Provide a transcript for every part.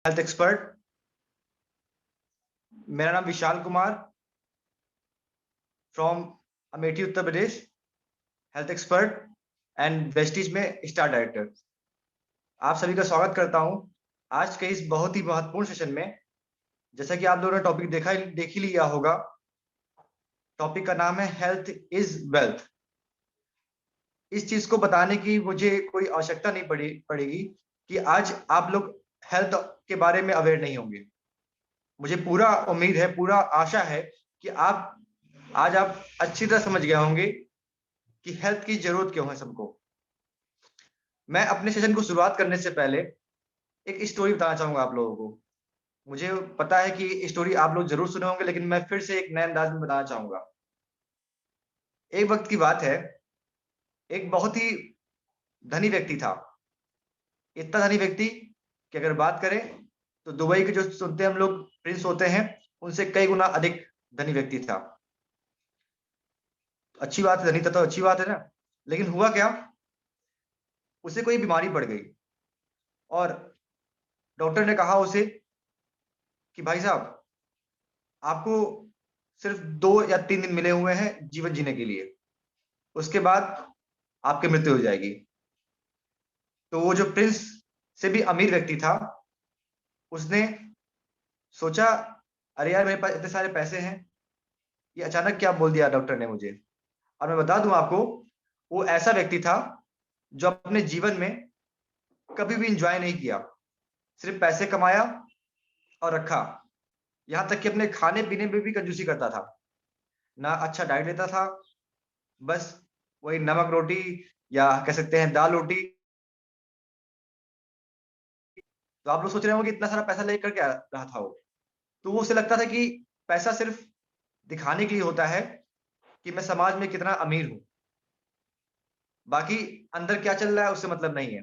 Health expert. मेरा नाम Vishal Kumar from Amethi Uttar Pradesh, health expert and Vestige में स्टार डायरेक्टर। आप सभी का स्वागत करता हूं आज के इस बहुत ही महत्वपूर्ण सेशन में। जैसा कि आप लोगों ने टॉपिक देख ही लिया होगा, टॉपिक का नाम है हेल्थ इज वेल्थ। इस चीज को बताने की मुझे कोई आवश्यकता नहीं पड़ेगी कि आज आप लोग हेल्थ के बारे में अवेयर नहीं होंगे। मुझे पूरा उम्मीद है, पूरा आशा है कि आज आप अच्छी तरह समझ गए होंगे कि हेल्थ की जरूरत क्यों है सबको। मैं अपने सेशन को शुरुआत करने से पहले एक स्टोरी बताना चाहूंगा आप लोगों को। मुझे पता है कि स्टोरी आप लोग जरूर सुने होंगे, लेकिन मैं फिर से एक नए अंदाज में बताना चाहूंगा। एक वक्त की बात है, एक बहुत ही धनी व्यक्ति था। इतना धनी व्यक्ति कि अगर बात करें तो दुबई के जो सुनते हैं हम लोग प्रिंस होते हैं, उनसे कई गुना अधिक धनी व्यक्ति था। अच्छी बात है, धनी था तो अच्छी बात है ना। लेकिन हुआ क्या, उसे कोई बीमारी पड़ गई और डॉक्टर ने कहा उसे कि भाई साहब, आपको सिर्फ 2 या 3 दिन मिले हुए हैं जीवन जीने के लिए, उसके बाद आपकी मृत्यु हो जाएगी। तो वो जो प्रिंस से भी अमीर व्यक्ति था, उसने सोचा, अरे यार मेरे पास इतने सारे पैसे हैं, ये अचानक क्या बोल दिया डॉक्टर ने मुझे। और मैं बता दूं आपको, वो ऐसा व्यक्ति था जो अपने जीवन में कभी भी इंजॉय नहीं किया, सिर्फ पैसे कमाया और रखा। यहां तक कि अपने खाने पीने में भी कंजूसी करता था, ना अच्छा डाइट लेता था, बस वही नमक रोटी या कह सकते हैं दाल रोटी। तो आप लोग सोच रहे होंगे कि इतना सारा पैसा लेकर क्या रहा था वो। तो वो उसे लगता था कि पैसा सिर्फ दिखाने के लिए होता है कि मैं समाज में कितना अमीर हूं, बाकी अंदर क्या चल रहा है उससे मतलब नहीं है।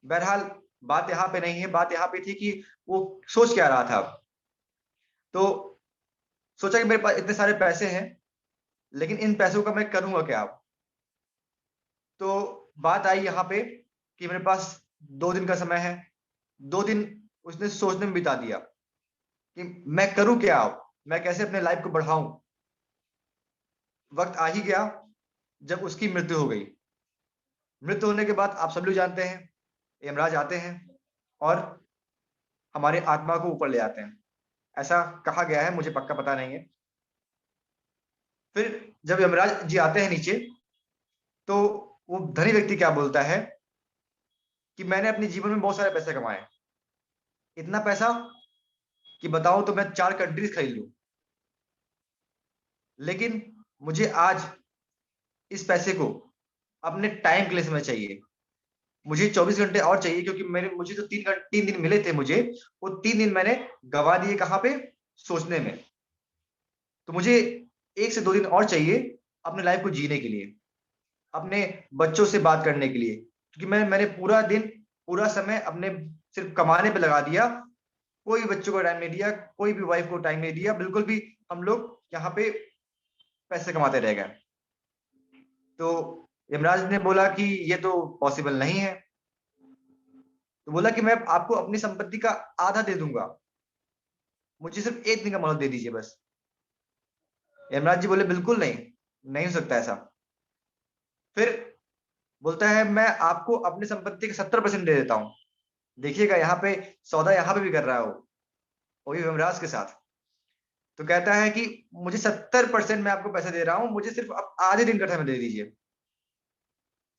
बहरहाल, बात यहाँ पे नहीं है, बात यहाँ पे थी कि वो सोच क्या रहा था। तो सोचा कि मेरे पास इतने सारे पैसे हैं, लेकिन इन पैसों का मैं करूंगा क्या। तो बात आई यहाँ पे कि मेरे पास 2 दिन का समय है। 2 दिन उसने सोचने में बिता दिया कि मैं करूं क्या, मैं कैसे अपने लाइफ को बढ़ाऊं। वक्त आ ही गया जब उसकी मृत्यु हो गई। मृत्यु होने के बाद आप सब लोग जानते हैं, यमराज आते हैं और हमारे आत्मा को ऊपर ले आते हैं। ऐसा कहा गया है, मुझे पक्का पता नहीं है। फिर जब यमराज जी आते हैं नीचे, तो वो धनी व्यक्ति क्या बोलता है कि मैंने अपने जीवन में बहुत सारे पैसे कमाए, इतना पैसा कि बताओ तो मैं 4 कंट्रीज खरीद लूं। लेकिन मुझे आज इस पैसे को अपने टाइम के लिए समय चाहिए। मुझे 24 घंटे और चाहिए, क्योंकि मुझे तो 3 दिन मिले थे, मुझे वो 3 दिन मैंने गवा दिए कहाँ पे, सोचने में। तो मुझे 1 से 2 दिन और चाहिए अपने लाइफ को जीने के लिए, अपने बच्चों से बात करने के लिए, क्योंकि मैंने पूरा दिन, पूरा समय अपने सिर्फ कमाने पे लगा दिया। कोई बच्चों को टाइम नहीं दिया, कोई भी वाइफ को टाइम नहीं दिया, बिल्कुल भी। हम लोग यहाँ पे पैसे कमाते रह गए। तो यमराज ने बोला कि ये तो पॉसिबल नहीं है। तो बोला कि मैं आपको अपनी संपत्ति का आधा दे दूंगा, मुझे सिर्फ 1 दिन का मोहलत दे दीजिए बस। यमराज जी बोले बिल्कुल नहीं, नहीं हो सकता ऐसा। फिर बोलता है मैं आपको अपनी संपत्ति का 70% दे देता हूँ। देखिएगा यहाँ पे सौदा यहाँ पे भी कर रहा है वो भी यमराज के साथ। तो कहता है कि मुझे 70% मैं आपको पैसा दे रहा हूँ, मुझे सिर्फ आप आधे दिन का समय दे दीजिए,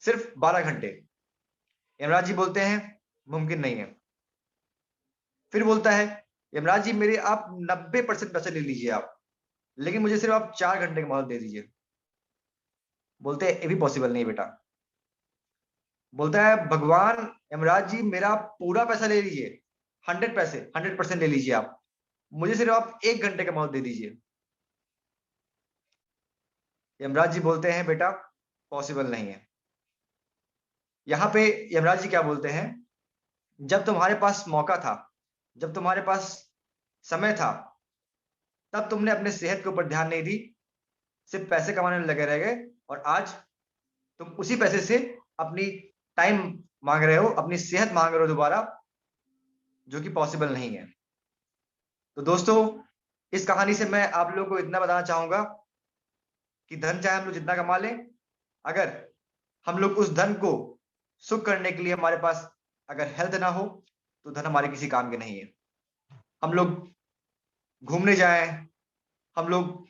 सिर्फ 12 घंटे। यमराज जी बोलते हैं मुमकिन नहीं है। फिर बोलता है यमराज जी, मेरे आप 90% पैसे ले लीजिए आप, लेकिन मुझे सिर्फ आप 4 घंटे की मोहलत दे दीजिए। बोलते हैं ये भी पॉसिबल नहीं बेटा। बोलता है भगवान यमराज जी, मेरा पूरा पैसा ले लीजिए, 100% ले लीजिए आप, मुझे सिर्फ आप 1 घंटे का मोहलत दे दीजिए। यमराज जी बोलते हैं बेटा पॉसिबल नहीं है। यहाँ पे यमराज जी क्या बोलते हैं, जब तुम्हारे पास मौका था, जब तुम्हारे पास समय था, तब तुमने अपने सेहत के ऊपर ध्यान नहीं दी, सिर्फ पैसे कमाने में लगे रह गए। और आज तुम उसी पैसे से अपनी टाइम मांग रहे हो, अपनी सेहत मांग रहे हो दोबारा। जो कि पॉसिबल नहीं है। तो दोस्तों, इस कहानी से मैं आप लोगों को इतना बताना चाहूंगा कि धन चाहे हम लोग जितना कमा लें, अगर हम लोग उस धन को सुख करने के लिए हमारे पास अगर हेल्थ ना हो, तो धन हमारे किसी काम के नहीं है। हम लोग घूमने जाएं, हम लोग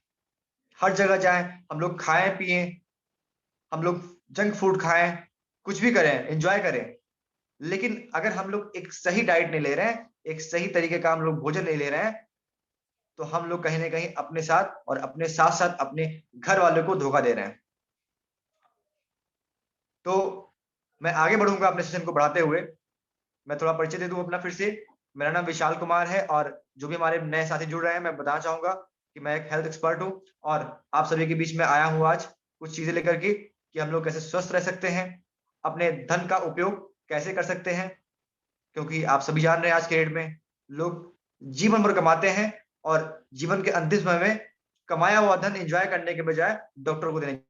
हर जगह जाएं, हम लोग खाएं पिएं, हम लोग जंक फूड खाएं, कुछ भी करें, एंजॉय करें, लेकिन अगर हम लोग एक सही डाइट नहीं ले रहे हैं, एक सही तरीके का हम लोग भोजन नहीं ले रहे हैं, तो हम लोग कहीं ना कहीं अपने साथ और अपने साथ साथ अपने घर वालों को धोखा दे रहे हैं। तो मैं आगे बढ़ूंगा अपने सेशन को बढ़ाते हुए। मैं थोड़ा परिचय दे दूं अपना फिर से। मेरा नाम विशाल कुमार है, और जो भी हमारे नए साथी जुड़ रहे हैं, मैं बताना चाहूंगा कि मैं एक हेल्थ एक्सपर्ट हूं, और आप सभी के बीच में आया हूं आज कुछ चीजें लेकर के, कि हम लोग कैसे स्वस्थ रह सकते हैं, अपने धन का उपयोग कैसे कर सकते हैं। क्योंकि आप सभी जान रहे हैं आज के डेट में लोग जीवन भर कमाते हैं, और जीवन के अंतिम समय में कमाया हुआ धन एंजॉय करने के बजाय डॉक्टर को देने की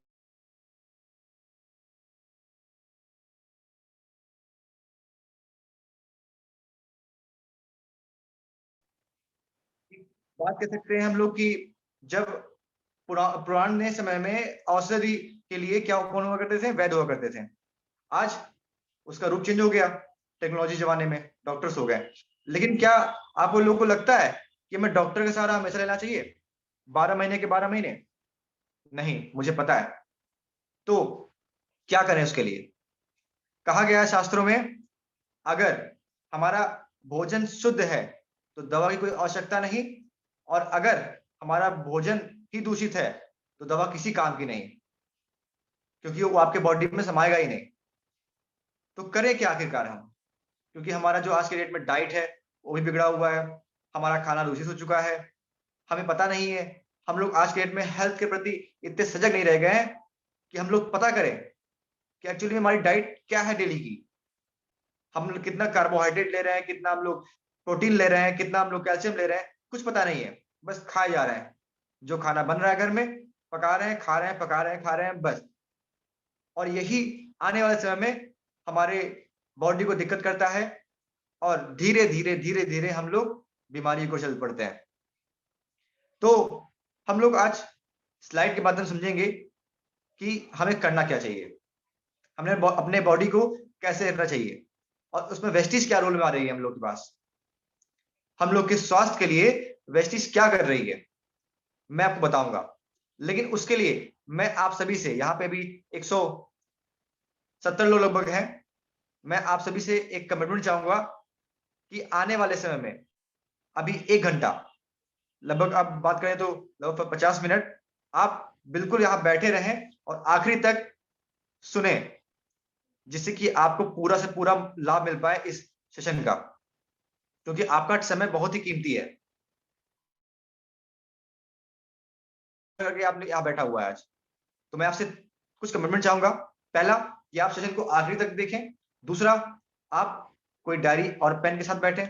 बात कर सकते हैं हम लोग कि जब पुराने समय में औषधि के लिए क्या कौन हुआ करते थे? वैद्य हुआ करते थे। आज उसका रूप चेंज हो गया, टेक्नोलॉजी जमाने में डॉक्टर्स हो गए। लेकिन क्या आप लोगों को लगता है कि हमें डॉक्टर का सहारा हमेशा लेना चाहिए 12 महीने के 12 महीने? नहीं, मुझे पता है। तो क्या करें उसके लिए? कहा गया है शास्त्रों में, अगर हमारा भोजन शुद्ध है तो दवा की कोई आवश्यकता नहीं, और अगर हमारा भोजन ही दूषित है तो दवा किसी काम की नहीं, क्योंकि वो आपके बॉडी में समाएगा ही नहीं। तो करें क्या आखिरकार हम? क्योंकि हमारा जो आज के डेट में डाइट है वो भी बिगड़ा हुआ है, हमारा खाना दूषित हो चुका है, हमें पता नहीं है। हम लोग आज के डेट में हेल्थ के प्रति इतने सजग नहीं रह गए हैं कि हम लोग पता करें कि एक्चुअली हमारी डाइट क्या है डेली की। हम लोग कितना कार्बोहाइड्रेट ले रहे हैं, कितना हम लोग प्रोटीन ले रहे हैं, कितना हम लोग कैल्शियम ले रहे हैं, कुछ पता नहीं है। बस खाए जा रहे हैं, जो खाना बन रहा है घर में पका रहे हैं, खा रहे हैं, पका रहे हैं, खा रहे हैं, बस। और यही आने वाले समय में हमारे बॉडी को दिक्कत करता है, और धीरे धीरे धीरे धीरे हम लोग बीमारी को चल पड़ते हैं। तो हम लोग आज स्लाइड के माध्यम से समझेंगे कि हमें करना क्या चाहिए, हमने अपने बॉडी को कैसे रखना चाहिए, और उसमें वेस्टिज क्या रोल में आ रही है हम लोग के पास, हम लोग के स्वास्थ्य के लिए वेस्टिज क्या कर रही है, मैं आपको बताऊंगा। लेकिन उसके लिए मैं आप सभी से, यहाँ पे भी 170 लोग लगभग हैं, मैं आप सभी से एक कमिटमेंट चाहूंगा कि आने वाले समय में अभी 1 घंटा, लगभग आप बात करें तो लगभग 50 मिनट, आप बिल्कुल यहाँ बैठे रहें और आखिरी तक सुने, जिससे कि आपको पूरा से पूरा लाभ मिल पाए इस सेशन का, क्योंकि आपका समय बहुत ही कीमती है। करके आपने यहाँ बैठा हुआ है आज, तो मैं आपसे कुछ कमिटमेंट चाहूंगा। पहला, कि आप सेशन को आखिरी तक देखें। दूसरा, आप कोई डायरी और पेन के साथ बैठें,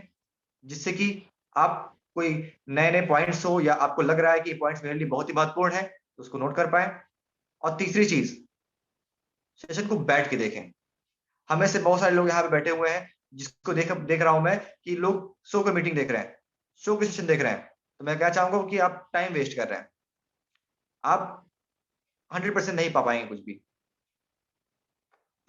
जिससे कि आप कोई नए नए पॉइंट्स हो, या आपको लग रहा है कि पॉइंट्स मेरे लिए बहुत ही महत्वपूर्ण है, तो उसको नोट कर पाए। और तीसरी चीज, सेशन को बैठ के देखें। हमें से बहुत सारे लोग यहाँ पे बैठे हुए हैं, जिसको देख रहा हूं मैं कि लोग शो का मीटिंग देख रहे हैं, शो के सेशन देख रहे हैं। तो मैं क्या चाहूंगा कि आप टाइम वेस्ट कर रहे हैं, आप 100% नहीं पा पाएंगे कुछ भी।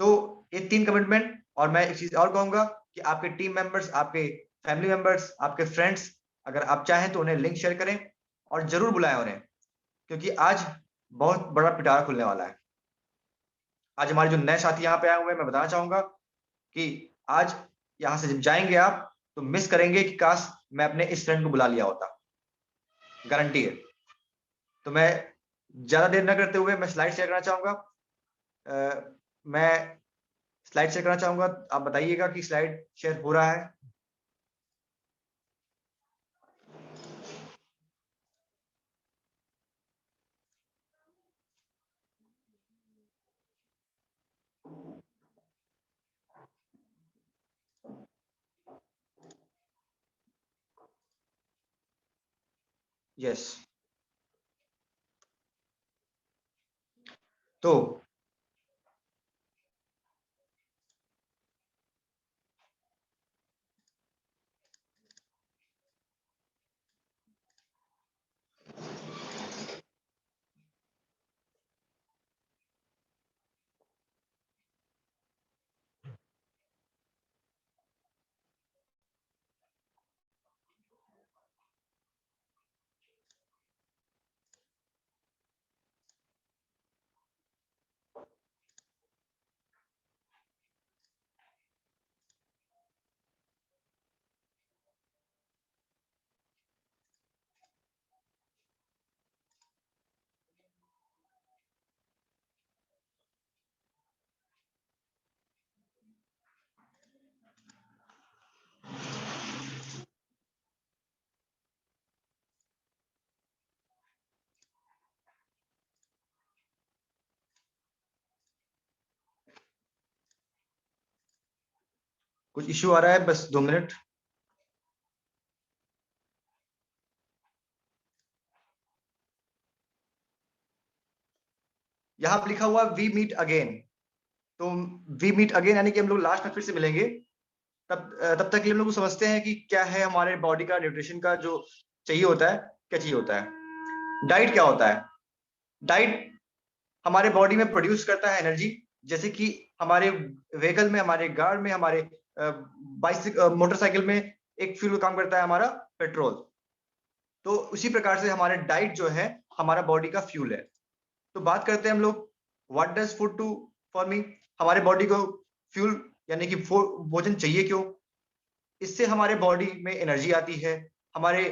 तो ये 3 कमिटमेंट, और मैं एक चीज और कहूंगा कि आपके टीम मेंबर्स, आपके फैमिली मेंबर्स, आपके फ्रेंड्स, अगर आप चाहें तो उन्हें लिंक शेयर करें, और जरूर बुलाएं उन्हें, क्योंकि आज बहुत बड़ा पिटारा खुलने वाला है। आज हमारे जो नए साथी यहाँ पे आए हुए हैं, मैं बताना चाहूंगा कि आज यहाँ से जब जाएंगे आप, तो मिस करेंगे कि काश मैं अपने इस फ्रेंड को बुला लिया होता, गारंटी है। तो मैं ज्यादा देर न करते हुए मैं स्लाइड शेयर करना चाहूंगा। मैं स्लाइड शेयर करना चाहूंगा, आप बताइएगा कि स्लाइड शेयर हो रहा है। यस। तो कुछ इश्यू आ रहा है, बस 2 मिनट। यहाँ पे लिखा हुआ वी मीट अगेन। तो वी मीट अगेन यानी कि हम लोग लास्ट में फिर से मिलेंगे। तब तक के लिए हम लोग समझते हैं कि क्या है हमारे बॉडी का न्यूट्रिशन का जो चाहिए होता है, क्या चाहिए होता है। डाइट क्या होता है? डाइट हमारे बॉडी में प्रोड्यूस करता है एनर्जी। जैसे कि हमारे व्हीकल में, हमारे कार में, हमारे बाइसिकल मोटरसाइकिल में एक फ्यूल काम करता है हमारा पेट्रोल। तो उसी प्रकार से हमारे डाइट जो है हमारा बॉडी का फ्यूल है। तो बात करते हैं हम लोग, what does food do for me. हमारे बॉडी को फ्यूल यानी कि भोजन चाहिए क्यों? इससे हमारे बॉडी में एनर्जी आती है, हमारे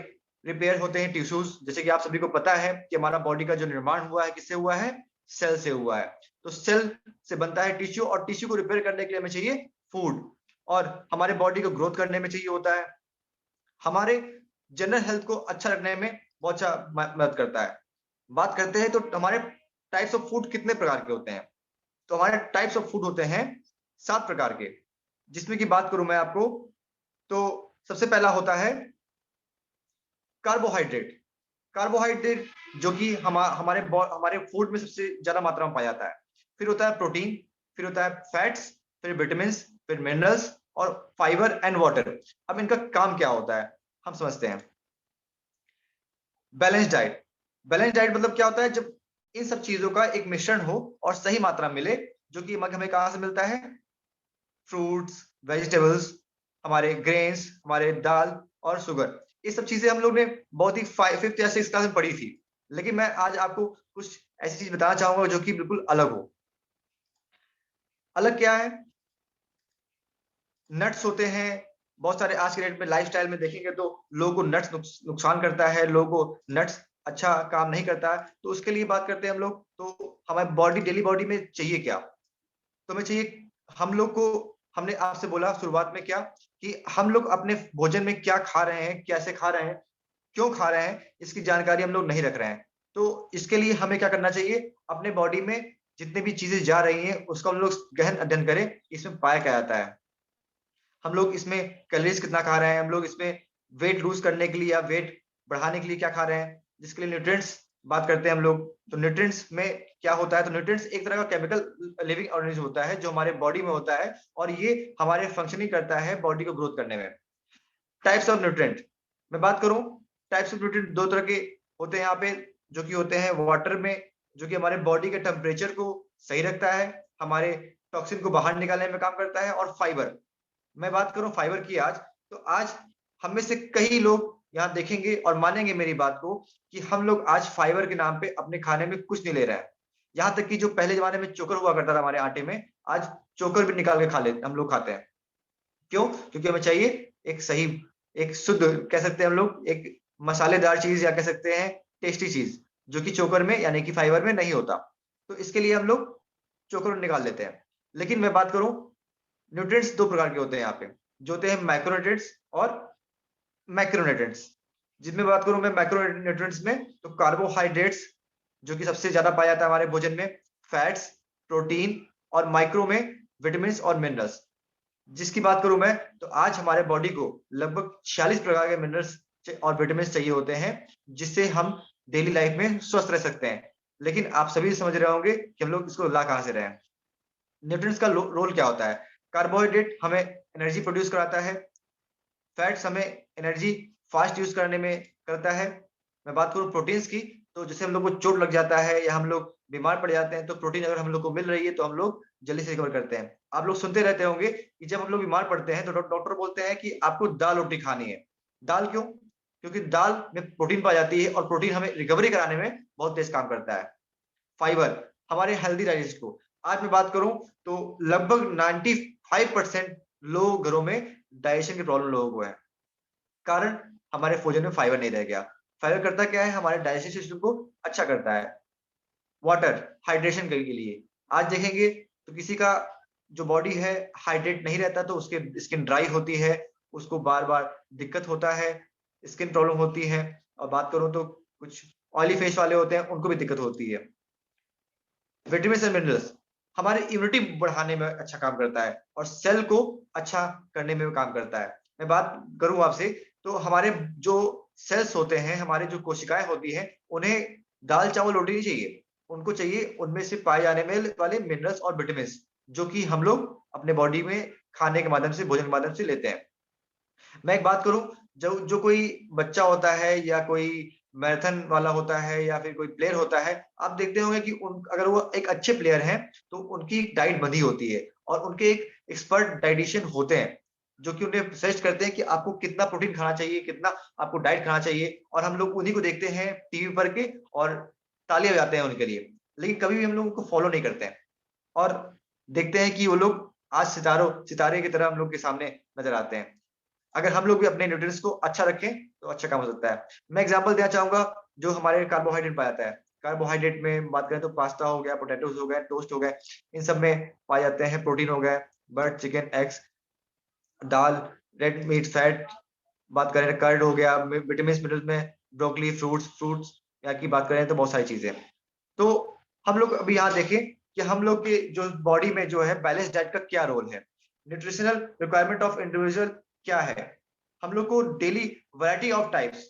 रिपेयर होते हैं टिश्यूज। जैसे कि आप सभी को पता है कि हमारा बॉडी का जो निर्माण हुआ है किससे हुआ है? सेल से हुआ है। तो सेल से बनता है टिश्यू, और टिश्यू को रिपेयर करने के लिए हमें चाहिए फूड, और हमारे बॉडी को ग्रोथ करने में चाहिए होता है। हमारे जनरल हेल्थ को अच्छा रखने में बहुत अच्छा मदद करता है। बात करते हैं तो हमारे टाइप्स ऑफ फूड कितने प्रकार के होते हैं। तो हमारे टाइप्स ऑफ फूड होते हैं 7 प्रकार के, जिसमें की बात करूं मैं आपको तो सबसे पहला होता है कार्बोहाइड्रेट। कार्बोहाइड्रेट जो कि हमारे फूड में सबसे ज्यादा मात्रा में पाया जाता है। फिर होता है प्रोटीन, फिर होता है फैट्स, फिर विटामिन, फिर मिनरल्स और फाइबर एंड वाटर। अब इनका काम क्या होता है हम समझते हैं। Balance diet. बैलेंस डाइट मतलब क्या होता है? जब इन सब चीजों का एक मिश्रण हो और सही मात्रा मिले, जो कि हमें कहां से मिलता है? फ्रूट्स, वेजिटेबल्स, हमारे ग्रेन्स, हमारे दाल और शुगर। ये सब चीजें हम लोग ने बहुत ही 5th या 6th क्लास में पढ़ी थी। लेकिन मैं आज आपको कुछ ऐसी चीज बताना चाहूंगा जो कि बिल्कुल अलग हो। अलग क्या है? नट्स होते हैं बहुत सारे। आज के डेट में लाइफस्टाइल में देखेंगे तो लोगों को नट्स नुकसान करता है, लोगों को नट्स अच्छा काम नहीं करता है। तो उसके लिए बात करते हैं हम लोग, तो हमारे बॉडी, डेली बॉडी में चाहिए क्या? तो हमें चाहिए, हम लोग को, हमने आपसे बोला शुरुआत में क्या, कि हम लोग अपने भोजन में क्या खा रहे हैं, कैसे खा रहे हैं, क्यों खा रहे हैं, इसकी जानकारी हम लोग नहीं रख रहे हैं। तो इसके लिए हमें क्या करना चाहिए? अपने बॉडी में जितनी भी चीजें जा रही हैं उसका हम लोग गहन अध्ययन करें, इसमें पाया क्या जाता है, हम लोग इसमें कैलोरीज कितना खा रहे हैं, हम लोग इसमें वेट लूज करने के लिए या वेट बढ़ाने के लिए क्या खा रहे हैं, जिसके लिए न्यूट्रिएंट्स बात करते हैं हम लोग। तो न्यूट्रिएंट्स में क्या होता है? तो न्यूट्रिएंट्स एक तरह का केमिकल लिविंग ऑर्गेनिज्म होता है जो हमारे बॉडी में होता है, और ये हमारे फंक्शनिंग करता है बॉडी को ग्रोथ करने में। टाइप्स ऑफ न्यूट्रिएंट मैं बात करूं, टाइप्स ऑफ न्यूट्रिएंट 2 तरह के होते हैं यहाँ पे, जो कि होते हैं वाटर में, जो कि हमारे बॉडी के टेम्परेचर को सही रखता है, हमारे टॉक्सिन को बाहर निकालने में काम करता है। और फाइबर, मैं बात करूं फाइबर की आज, तो आज हम में से कई लोग यहाँ देखेंगे और मानेंगे मेरी बात को, कि हम लोग आज फाइबर के नाम पे अपने खाने में कुछ नहीं ले रहे हैं। यहाँ तक कि जो पहले जमाने में चोकर हुआ करता था हमारे आटे में, आज चोकर भी निकाल के खा लेते, हम लोग खाते हैं। क्यों? क्योंकि हमें चाहिए एक सही, एक शुद्ध, कह सकते हैं हम लोग, एक मसालेदार चीज, या कह सकते हैं टेस्टी चीज, जो कि चोकर में यानी कि फाइबर में नहीं होता। तो इसके लिए हम लोग चोकर निकाल लेते हैं। लेकिन मैं बात करूं, न्यूट्रिएंट्स 2 प्रकार के होते हैं यहाँ पे, जो होते हैं मैक्रोन्यूट्रिएंट्स और मैक्रोन्यूट्रिएंट्स। जिनमें बात करूं मैं मैक्रोन्यूट्रिएंट्स में, तो कार्बोहाइड्रेट्स जो कि सबसे ज्यादा पाया जाता है हमारे भोजन में, फैट्स, प्रोटीन, और माइक्रो में विटामिन और मिनरल्स। जिसकी बात करूं मैं, तो आज हमारे बॉडी को लगभग 46 प्रकार के मिनरल्स और विटामिन चाहिए होते हैं, जिससे हम डेली लाइफ में स्वस्थ रह सकते हैं। लेकिन आप सभी समझ रहे होंगे कि हम लोग इसको ला कहां से रहे हैं। न्यूट्रिएंट्स का रोल क्या होता है? कार्बोहाइड्रेट हमें एनर्जी प्रोड्यूस कराता है, फैट्स हमें एनर्जी फास्ट यूज करने में करता है। मैं बात करूं प्रोटीन्स की, तो जैसे हम लोग को चोट लग जाता है या हम लोग बीमार पड़ जाते हैं, तो प्रोटीन अगर हम लोग को मिल रही है तो हम लोग जल्दी से रिकवर करते हैं। आप लोग सुनते रहते होंगे कि जब हम लोग बीमार पड़ते हैं तो डॉक्टर बोलते हैं कि आपको दाल रोटी खानी है। दाल क्यों? क्योंकि दाल में प्रोटीन पाई जाती है, और प्रोटीन हमें रिकवरी कराने में बहुत तेज काम करता है। फाइबर हमारे हेल्दी डाइजेस्ट को, आज मैं बात करूं तो लगभग 95% लोग घरों में डाइजेशन की प्रॉब्लम लोगों को है। कारण हमारे भोजन में फाइबर नहीं रह गया। फाइबर करता क्या है? हमारे डाइजेस्टिव सिस्टम को अच्छा करता है। वाटर, हाइड्रेशन के लिए आज देखेंगे तो किसी का जो बॉडी है हाइड्रेट नहीं रहता, तो उसके स्किन ड्राई होती है, उसको बार बार दिक्कत होता है, स्किन प्रॉब्लम होती है। और बात करूं तो कुछ ऑयली फेस वाले होते हैं, उनको भी दिक्कत होती है। विटामिन एंड मिनरल्स, हमारे इम्यूनिटी बढ़ाने में अच्छा काम करता है और सेल को अच्छा करने में काम करता है। मैं बात करूं आपसे, तो हमारे जो सेल्स होते हैं, हमारे जो कोशिकाएं होती हैं, उन्हें दाल चावल रोटी नहीं चाहिए। उनको चाहिए उनमें से पाए जाने वाले मिनरल्स और विटामिन, जो कि हम लोग अपने बॉडी में खाने के माध्यम से, भोजन के माध्यम से लेते हैं। मैं एक बात करूं, जो जो कोई बच्चा होता है या कोई मैराथन वाला होता है या फिर कोई प्लेयर होता है, आप देखते होंगे कि अगर वो एक अच्छे प्लेयर हैं तो उनकी डाइट बंधी होती है और उनके एक एक्सपर्ट डाइटिशियन होते हैं जो कि उन्हें सजेस्ट करते हैं कि आपको कितना प्रोटीन खाना चाहिए, कितना आपको डाइट खाना चाहिए, और हम लोग उन्हीं को देखते हैं टीवी पर के और तालियां बजाते हैं उनके लिए, लेकिन कभी भी हम लोग उनको फॉलो नहीं करते हैं और देखते हैं कि वो लोग आज सितारे की तरह हम लोग के सामने नजर आते हैं। अगर हम लोग भी अपने न्यूट्रिएंट्स को अच्छा रखें तो अच्छा काम हो सकता है। मैं एग्जांपल देना चाहूंगा, जो हमारे कार्बोहाइड्रेट पाया जाता है। कार्बोहाइड्रेट में बात करें तो पास्ता हो गया, पोटैटोज हो गए, टोस्ट हो गए, इन सब में पाए जाते हैं। प्रोटीन हो गए, बर्ड, चिकन, एग्स, दाल, रेड मीट, फैट, बात करें कर्ड हो गया, विटामिन मिनरल्स में ब्रोकली, फ्रूट्स या की बात करें तो बहुत सारी चीजें। तो हम लोग अभी यहाँ देखें कि हम लोग के जो बॉडी में जो है बैलेंस डाइट का क्या रोल है, न्यूट्रिशनल रिक्वायरमेंट ऑफ इंडिविजुअल क्या है। हम लोग को डेली वैरायटी ऑफ टाइप्स,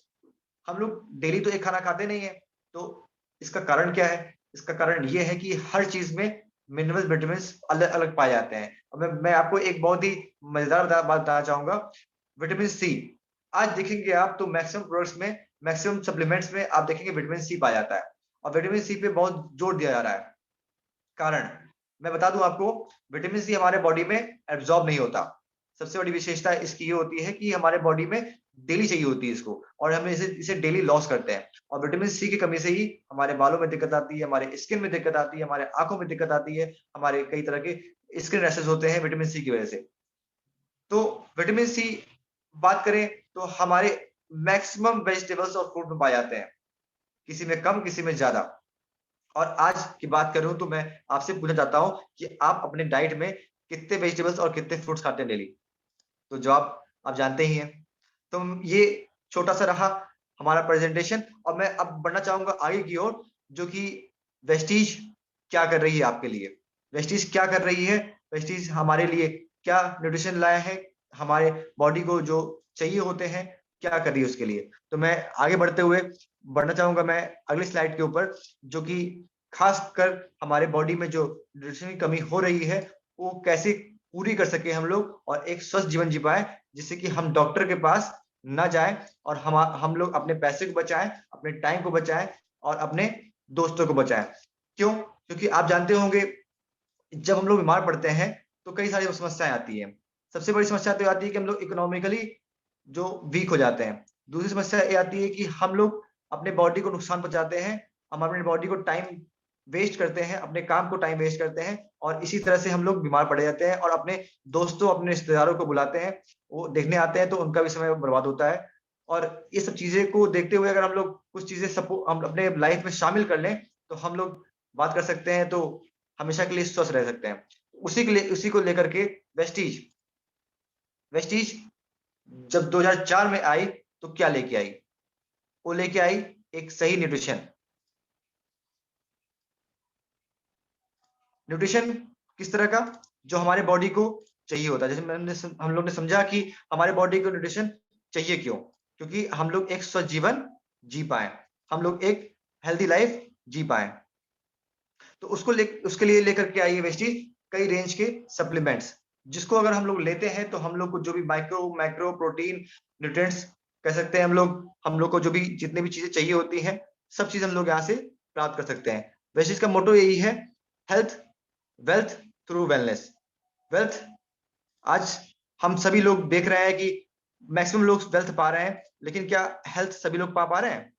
हम लोग डेली तो एक खाना खाते नहीं है, तो इसका कारण क्या है? इसका कारण ये है कि हर चीज में मिनरल्स, विटामिन अलग अलग पाए जाते हैं। और मैं आपको एक बहुत ही मजेदार बात बताना चाहूंगा। विटामिन सी, आज देखेंगे आप तो मैक्सिमम प्रोडक्ट्स में, मैक्सिमम सप्लीमेंट्स में आप देखेंगे विटामिन सी पाया जाता है और विटामिन सी पे बहुत जोर दिया जा रहा है। कारण मैं बता दूं आपको, विटामिन सी हमारे बॉडी में एब्जॉर्ब नहीं होता। सबसे बड़ी विशेषता इसकी ये होती है कि हमारे बॉडी में डेली चाहिए होती है इसको, और हम इसे इसे डेली लॉस करते हैं। और विटामिन सी की कमी से ही हमारे बालों में दिक्कत आती है, हमारे स्किन में दिक्कत आती है, हमारे आंखों में दिक्कत आती है, हमारे कई तरह के स्किन रैशेस होते हैं विटामिन सी की वजह से। तो विटामिन सी बात करें तो हमारे मैक्सिमम वेजिटेबल्स और फ्रूट में पाए जाते हैं, किसी में कम, किसी में ज्यादा। और आज की बात करूं तो मैं आपसे पूछना चाहता हूं कि आप अपने डाइट में कितने वेजिटेबल्स और कितने फ्रूट्स खाते हैं डेली? तो जवाब आप जानते ही हैं। तो ये छोटा सा रहा हमारा प्रेजेंटेशन, और मैं अब बढ़ना चाहूंगा आगे की ओर, जो कि वेस्टीज क्या कर रही है आपके लिए। वेस्टीज क्या कर रही है? वेस्टीज हमारे लिए क्या न्यूट्रिशन लाया है, हमारे बॉडी को जो चाहिए होते हैं क्या कर रही है उसके लिए। तो मैं आगे बढ़ना चाहूंगा मैं अगली स्लाइड के ऊपर, जो कि खास कर हमारे बॉडी में जो न्यूट्रिशन की कमी हो रही है वो कैसे पूरी कर सके हम लोग, और एक स्वस्थ जीवन जी पाए, जिससे कि हम डॉक्टर के पास ना जाएं और हम लोग अपने पैसे को बचाएं, अपने टाइम को बचाएं और अपने दोस्तों को बचाएं। क्यों? क्योंकि आप जानते होंगे, जब हम लोग बीमार पड़ते हैं तो कई सारी समस्याएं आती हैं। सबसे बड़ी समस्या तो आती है कि हम लोग इकोनॉमिकली जो वीक हो जाते हैं। दूसरी समस्या ये आती है कि हम लोग अपने बॉडी को नुकसान पहुंचाते हैं, हम अपने बॉडी को टाइम वेस्ट करते हैं, अपने काम को टाइम वेस्ट करते हैं, और इसी तरह से हम लोग बीमार पड़ जाते हैं और अपने दोस्तों, अपने रिश्तेदारों को बुलाते हैं, वो देखने आते हैं तो उनका भी समय बर्बाद होता है। और ये सब चीजें को देखते हुए अगर हम लोग कुछ चीजें हम अपने लाइफ में शामिल कर लें तो हम लोग बात कर सकते हैं, तो हमेशा के लिए स्वस्थ रह सकते हैं। उसी को लेकर के वेस्टीज वेस्टीज जब 2004 में आई तो क्या लेके आई? वो लेके आई एक सही न्यूट्रिशन। न्यूट्रिशन किस तरह का? जो हमारे बॉडी को चाहिए होता है। जैसे हम लोग ने समझा कि हमारे बॉडी को न्यूट्रिशन चाहिए क्यों? क्योंकि हम लोग एक स्वस्थ जीवन जी पाए, हम लोग एक हेल्दी लाइफ जी पाए। तो उसके लिए लेकर के आइए वेस्टीज कई रेंज के सप्लीमेंट्स, जिसको अगर हम लोग लेते हैं तो हम लोग को जो भी माइक्रो मैक्रो प्रोटीन न्यूट्रिएंट्स कह सकते हैं, हम लोग को जो भी जितने भी चीजें चाहिए होती हैं, सब चीज हम लोग यहाँ से प्राप्त कर सकते हैं। वेस्टीज का मोटो यही है, health wealth through wellness. Wealth, आज हम सभी लोग देख रहे हैं कि मैक्सिमम लोग वेल्थ पा रहे हैं, लेकिन क्या हेल्थ सभी लोग पा रहे हैं?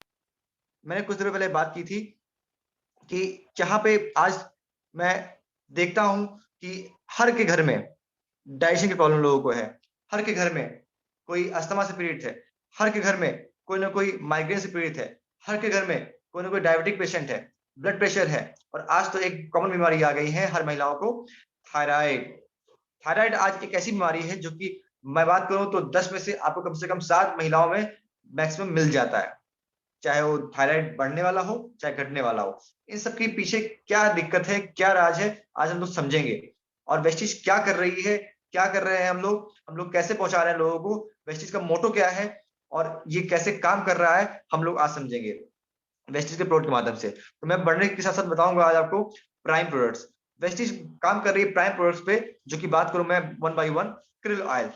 मैंने कुछ देर पहले बात की थी कि जहां पे आज मैं देखता हूं कि हर के घर में डाइजेशन की प्रॉब्लम लोगों को है, हर के घर में कोई अस्थमा से पीड़ित है, हर के घर में कोई ना कोई माइग्रेन से पीड़ित है, हर के घर में कोई ना कोई डायबिटिक पेशेंट है, ब्लड प्रेशर है, और आज तो एक कॉमन बीमारी आ गई है हर महिलाओं को, थायराइड। थायराइड आज एक ऐसी बीमारी है जो कि मैं बात करूं तो 10 में से आपको कम से कम 7 महिलाओं में मैक्सिमम मिल जाता है। चाहे वो थायराइड बढ़ने वाला हो चाहे घटने वाला हो। इन सब के पीछे क्या दिक्कत है, क्या राज है, आज हम लोग समझेंगे। और वेस्टिज क्या कर रही है, क्या कर रहे हैं हम लोग कैसे पहुंचा रहे हैं लोगों को, वेस्टिज का मोटो क्या है और ये कैसे काम कर रहा है, हम लोग आज समझेंगे वेस्टिज के प्रोडक्ट के माध्यम से। तो मैं बढ़ने के साथ साथ बताऊंगा आज आपको प्राइम प्रोडक्ट्स। वेस्टिज काम कर रही है प्राइम प्रोडक्ट्स पे, जो कि बात करूं मैं one by one. Krill oil,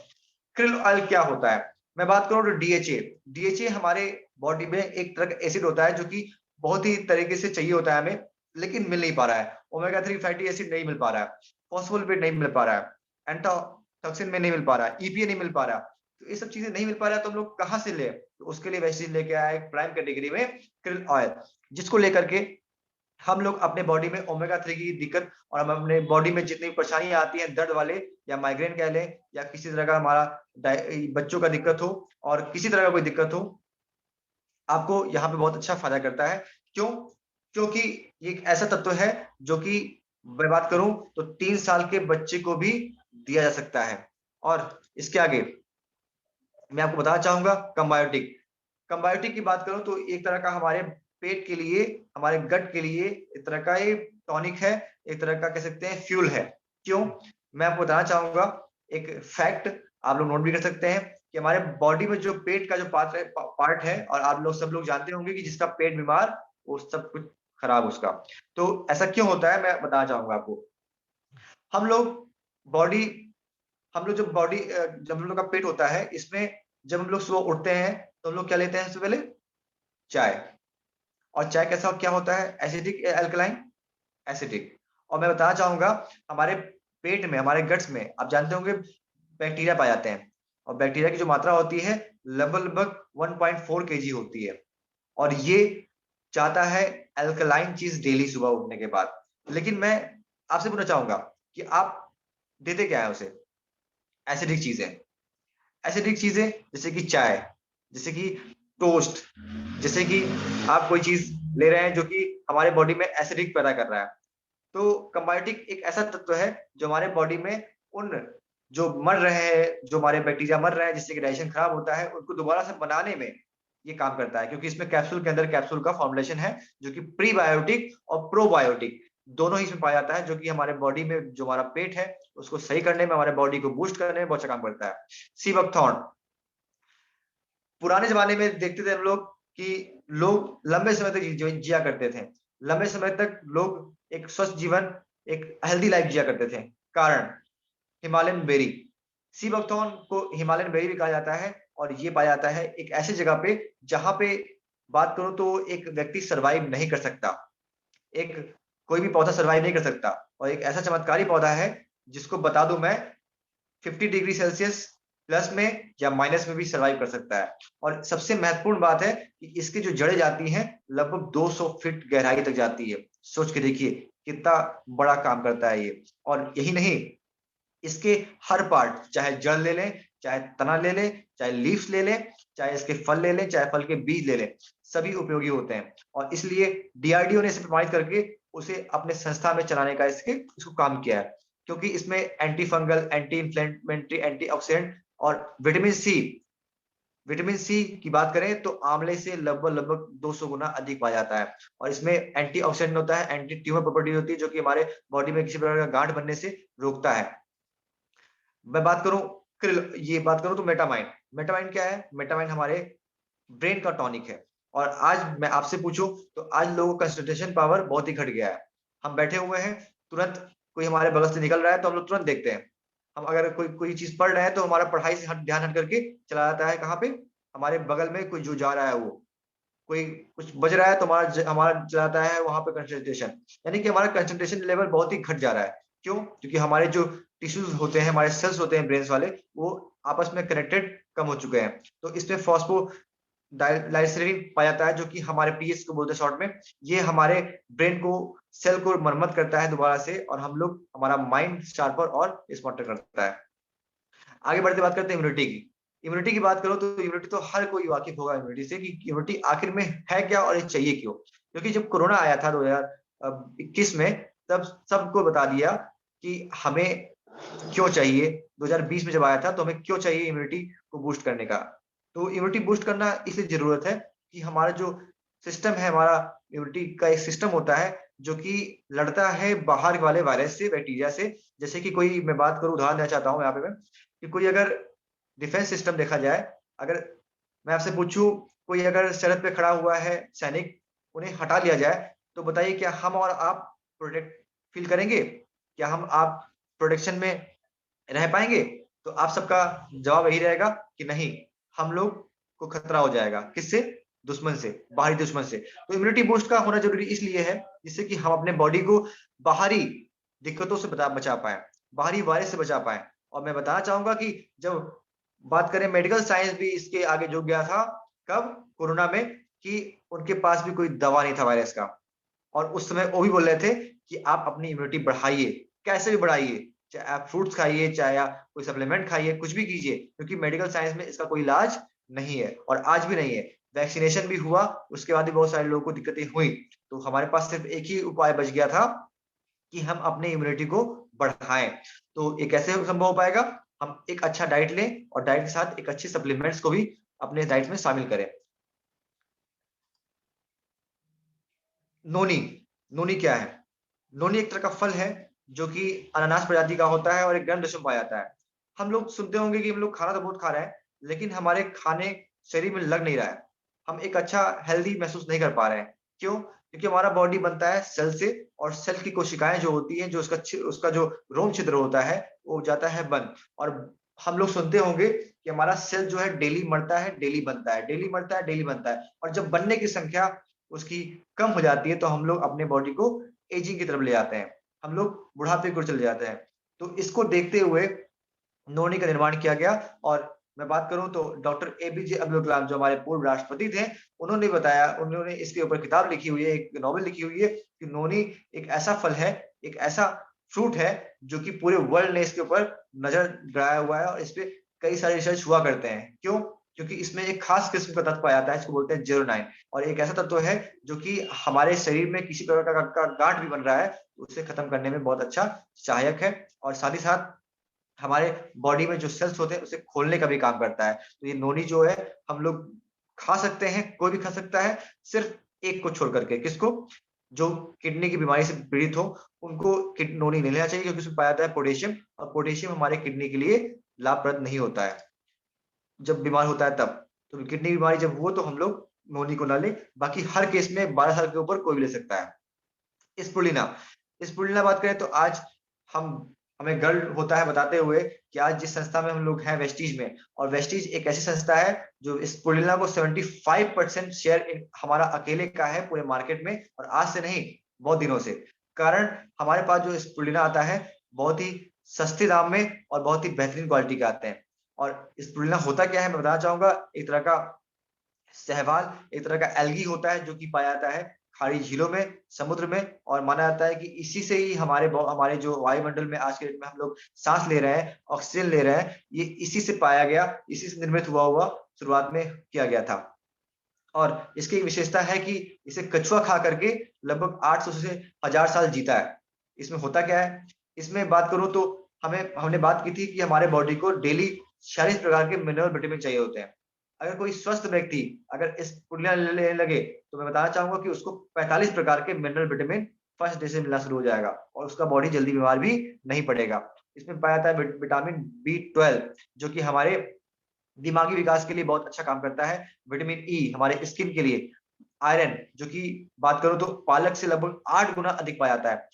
krill oil क्या होता है, मैं बात करूं तो डीएचए। डीएचए हमारे बॉडी में एक तरह का एसिड होता है जो कि बहुत ही तरीके से चाहिए होता है हमें, लेकिन मिल नहीं पा रहा है। ओमेगा 3 फैटी एसिड नहीं मिल पा रहा है, फॉस्फोलिपिड नहीं मिल पा रहा है, एंटोक्सिन में नहीं मिल पा रहा है, ईपीए नहीं मिल पा रहा। तो ये सब चीजें नहीं मिल पा रहा है तो हम लोग कहाँ से ले, तो उसके लिए वेस्टिज लेके आया एक प्राइम कैटेगरी में क्रिल ऑयल, जिसको लेकर के हम लोग अपने बॉडी में ओमेगा 3 की दिक्कत और हम अपने बॉडी में जितनी परेशानियां आती हैं, दर्द वाले या माइग्रेन कह लें या किसी तरह का हमारा बच्चों का दिक्कत हो और किसी तरह का कोई दिक्कत हो, आपको यहाँ पे बहुत अच्छा फायदा करता है। क्यों? क्योंकि ये एक ऐसा तत्व है जो कि मैं बात करूं तो 3 साल के बच्चे को भी दिया जा सकता है। और इसके आगे मैं आपको बताना चाहूंगा कंबायोटिक। कंबायोटिक की बात करूं तो एक तरह का हमारे पेट के लिए, हमारे गट के लिए एक तरह का ये टॉनिक है, एक तरह का कह सकते हैं फ्यूल है। क्यों? मैं आपको बताना चाहूंगा एक फैक्ट, आप लोग नोट भी कर सकते हैं कि हमारे बॉडी में जो पेट का जो पार्ट है, और आप लोग सब लोग जानते होंगे कि जिसका पेट बीमार वो सब कुछ खराब उसका। तो ऐसा क्यों होता है मैं बताना चाहूंगा आपको। हम लोग बॉडी हम लोग जब जब हम लोग का पेट होता है, इसमें जब हम लोग सुबह उठते हैं तो हम लोग क्या लेते हैं सबसे पहले? चाय। और चाय कैसा क्या होता है? Acidic, alkaline, acidic. और मैं बताना चाहूंगा हमारे पेट में, हमारे गट्स में आप जानते होंगे बैक्टीरिया पाए जाते हैं, और बैक्टीरिया की जो मात्रा होती है लगभग लगभग 1.4 केजी होती है। और ये चाहता है अल्कलाइन चीज डेली सुबह उठने के बाद। लेकिन मैं आपसे पूछना चाहूंगा कि आप देते क्या है उसे? एसिडिक चीजें। एसिडिक चीजें जैसे कि चाय, जैसे कि टोस्ट, जैसे कि आप कोई चीज ले रहे हैं जो कि हमारे बॉडी में एसिडिक पैदा कर रहा है। तो कंबायोटिक एक ऐसा तत्व है जो हमारे बॉडी में उन जो मर रहे हैं, जो हमारे बैक्टीरिया मर रहे हैं जिससे कि डाइजेशन खराब होता है, उनको दोबारा से बनाने में ये काम करता है। क्योंकि इसमें कैप्सूल के अंदर कैप्सूल का फॉर्मुलेशन है जो कि प्रीबायोटिक और प्रोबायोटिक दोनों ही इसमें पाया जाता है, जो कि हमारे बॉडी में जो हमारा पेट है उसको सही करने में, हमारे बॉडी को बूस्ट करने में बहुत अच्छा काम करता है। सीबकथॉर्न, पुराने जमाने में देखते थे हम लोग कि लोग लंबे समय तक जिया करते थे, लंबे समय तक लोग एक स्वस्थ जीवन, एक हेल्दी लाइफ जिया करते थे। कारण हिमालयन बेरी, सी बकथॉर्न को हिमालयन बेरी भी कहा जाता है। और ये पाया जाता है एक ऐसी जगह पे जहां पे बात करूं तो एक व्यक्ति सरवाइव नहीं कर सकता, एक कोई भी पौधा सरवाइव नहीं कर सकता। और एक ऐसा चमत्कारी पौधा है जिसको बता दूं मैं 50 डिग्री सेल्सियस प्लस में या माइनस में भी सरवाइव कर सकता है। और सबसे महत्वपूर्ण बात है कि इसकी जो जड़ें जाती हैं लगभग 200 फीट गहराई तक जाती है। सोच के देखिए कितना बड़ा काम करता है ये। और यही नहीं, इसके हर पार्ट, चाहे जड़ ले लें, चाहे तना ले लें, चाहे लीव्स ले लें, चाहे इसके फल ले लें, चाहे फल के बीज ले लें, सभी उपयोगी होते हैं। और इसलिए डीआरडीओ ने इसे प्रमाणित करके उसे अपने संस्था में चलाने का इसको काम किया है। क्योंकि इसमें anti fungal, anti inflammatory, antioxidant और विटामिन सी की बात करें तो आंवले से लगभग लगभग 200 गुना अधिक पाया जाता है। और इसमें एंटीऑक्सीडेंट होता है, एंटी ट्यूमर प्रॉपर्टी होती है जो कि हमारे बॉडी में किसी प्रकार का गांठ बनने से रोकता है। मैं बात करूं ये बात करूं तो मेटामाइन। मेटामाइन क्या है? मेटामाइन हमारे ब्रेन का टॉनिक है। और आज मैं आपसे पूछूं तो आज लोगों का कंसंट्रेशन पावर बहुत ही घट गया है। हम बैठे हुए हैं, तुरंत कोई हमारे बगल से निकल रहा है तो हम लोग तुरंत देखते हैं। हम अगर कोई कोई चीज पढ़ रहे हैं तो हमारा पढ़ाई से ध्यान हट करके चला जाता है कहाँ पे? हमारे बगल में कोई जो जा रहा है, वो कोई कुछ बज रहा है तो हमारा चलाता है वहां पे कंसंट्रेशन। यानी कि हमारा कंसंट्रेशन लेवल बहुत ही घट जा रहा है। क्यों? क्योंकि हमारे जो टिश्यूज होते हैं, हमारे सेल्स होते हैं ब्रेन वाले, वो आपस में कनेक्टेड कम हो चुके हैं। तो इसमें फॉस्फो लाइसेरिन पाया जाता है जो कि हमारे पीएस को बोलते हैं शॉर्ट में। ये हमारे ब्रेन को, सेल को मरम्मत करता है दोबारा से, और हम लोग हमारा माइंड शार्पर और स्मार्टर करता है। आगे बढ़ते बात करते हैं इम्यूनिटी की। इम्यूनिटी की बात करो तो इम्यूनिटी तो हर कोई वाकिफ होगा इम्यूनिटी से कि इम्यूनिटी आखिर में है क्या और ये चाहिए क्यों। क्योंकि जब कोरोना आया था 2021 में, तब सबको बता दिया कि हमें क्यों चाहिए। 2020 में जब आया था तो हमें क्यों चाहिए इम्यूनिटी को बूस्ट करने का। तो इम्यूनिटी बूस्ट करना इसलिए जरूरत है कि हमारा जो सिस्टम है हमारा, इम्यूनिटी का एक सिस्टम होता है जो कि लड़ता है बाहर वाले वायरस से, बैक्टीरिया से। जैसे कि कोई, मैं बात करूं, उदाहरण देना चाहता हूँ यहाँ पे मैं, कि कोई अगर डिफेंस सिस्टम देखा जाए, अगर मैं आपसे पूछूं, कोई अगर सरहद पे खड़ा हुआ है सैनिक, उन्हें हटा लिया जाए, तो बताइए क्या हम और आप प्रोटेक्ट फील करेंगे? क्या हम आप प्रोटेक्शन में रह पाएंगे? तो आप सबका जवाब यही रहेगा कि नहीं, हम लोग को खतरा हो जाएगा। किससे? दुश्मन से, बाहरी दुश्मन से। तो इम्यूनिटी बूस्ट का होना जरूरी इसलिए है, जिससे कि हम अपने बॉडी को बाहरी दिक्कतों से बचा पाए, बाहरी वायरस से बचा पाए। और मैं बताना चाहूंगा कि जब बात करें, मेडिकल साइंस भी इसके आगे झुक गया था। कब? कोरोना में, कि उनके पास भी कोई दवा नहीं था वायरस का। और उस समय वो भी बोल रहे थे कि आप अपनी इम्यूनिटी बढ़ाइए, कैसे भी बढ़ाइए, चाहे आप फ्रूट्स खाइए, चाहे आप कोई सप्लीमेंट खाइए, कुछ भी कीजिए, क्योंकि मेडिकल साइंस में इसका कोई इलाज नहीं है और आज भी नहीं है। वैक्सीनेशन भी हुआ, उसके बाद भी बहुत सारे लोगों को दिक्कतें हुई। तो हमारे पास सिर्फ एक ही उपाय बच गया था कि हम अपने इम्यूनिटी को बढ़ाएं। तो ये कैसे संभव हो पाएगा? हम एक अच्छा डाइट लें और डाइट के साथ एक अच्छे सप्लीमेंट्स को भी अपने डाइट में शामिल करें। नोनी। नोनी क्या है? नोनी एक तरह का फल है जो कि अनानास प्रजाति का होता है और एक गर्म देशों में पाया जाता है। हम लोग सुनते होंगे कि हम लोग खाना तो बहुत खा रहे हैं, लेकिन हमारे खाने शरीर में लग नहीं रहा है। हम एक अच्छा हेल्दी महसूस नहीं कर पा रहे हैं। क्यों? क्योंकि हमारा बॉडी बनता है सेल से, और सेल की कोशिकाएं जो होती हैं, जो उसका जो रोम छिद्र होता है, वो जाता है बंद। और हम लोग सुनते होंगे कि हमारा सेल जो है डेली मरता है, डेली बनता है, डेली मरता है, डेली बनता है। और जब बनने की संख्या उसकी कम हो जाती है, तो हम लोग अपने बॉडी को एजिंग की तरफ ले जाते हैं, हम लोग बुढ़ापे की ओर चले जाते हैं। तो इसको देखते हुए नोनी का निर्माण किया गया। और मैं बात करूं तो डॉक्टर एपीजे अब्दुल कलाम, जो हमारे पूर्व राष्ट्रपति थे, उन्होंने बताया, उन्होंने इसके ऊपर किताब लिखी हुई है, एक नॉवेल लिखी हुई है, कि नोनी एक ऐसा फल है, एक ऐसा फ्रूट है, जो कि पूरे वर्ल्ड ने इसके ऊपर नजर गड़ाया हुआ है, और इस पे कई सारे रिसर्च हुआ करते हैं। क्यों? क्योंकि इसमें एक खास किस्म का तत्व पाया जाता है, इसको बोलते हैं जेरोनाइन। और एक ऐसा तत्व है जो कि हमारे शरीर में किसी प्रकार का गांठ भी बन रहा है, तो उसे खत्म करने में बहुत अच्छा सहायक है। और साथ ही साथ हमारे बॉडी में जो सेल्स होते हैं उसे खोलने का भी काम करता है। तो ये नोनी जो है, हम लोग खा सकते हैं, कोई भी खा सकता है, सिर्फ एक को छोड़ करके। किसको? जो किडनी की बीमारी से पीड़ित हो, उनको नोनी नहीं लेना चाहिए, क्योंकि उसमें पाया जाता है पोटेशियम, और पोटेशियम हमारे किडनी के लिए लाभप्रद नहीं होता है जब बीमार होता है तब। तो किडनी बीमारी जब हो, तो हम लोग नोनी को ना ले। बाकी हर केस में 12 साल के ऊपर कोई भी ले सकता है। स्पुलिना। स्पुलिना बात करें तो आज हम हमें गर्व होता है बताते हुए कि आज जिस संस्था में हम लोग हैं, वेस्टीज में, और वेस्टीज एक ऐसी संस्था है जो स्पुलिना को 75% शेयर हमारा अकेले का है पूरे मार्केट में, और आज से नहीं, बहुत दिनों से। कारण हमारे पास जो स्पुलिना आता है, बहुत ही सस्ते दाम में और बहुत ही बेहतरीन क्वालिटी के आते हैं। और स्पुलिना होता क्या है, मैं बताना चाहूंगा। एक तरह का शैवाल, एक तरह का एल्गी होता है, जो कि पाया जाता है खाड़ी झीलों में, समुद्र में। और माना जाता है कि इसी से ही हमारे जो वायुमंडल में आज के डेट में हम लोग सांस ले रहे हैं, ऑक्सीजन ले रहे हैं, ये इसी से पाया गया, इसी से निर्मित हुआ हुआ शुरुआत में किया गया था। और इसकी विशेषता है कि इसे कछुआ खा करके लगभग 800 से 1000 साल जीता है। इसमें होता क्या है? इसमें बात करूं तो हमने बात की थी कि हमारे बॉडी को डेली 46 प्रकार के मिनरल विटामिन चाहिए होते हैं। अगर कोई स्वस्थ व्यक्ति अगर इस पुड़िया लेने लगे, तो मैं बताना चाहूंगा कि उसको 45 प्रकार के मिनरल विटामिन फर्स्ट डे से मिलना शुरू हो जाएगा, और उसका बॉडी जल्दी बीमार भी नहीं पड़ेगा। इसमें पाया जाता है विटामिन B12, जो कि हमारे दिमागी विकास के लिए बहुत अच्छा काम करता है। विटामिन ई हमारे स्किन के लिए। आयरन, जो कि बात करूं तो पालक से लगभग 8 गुना अधिक पाया जाता है।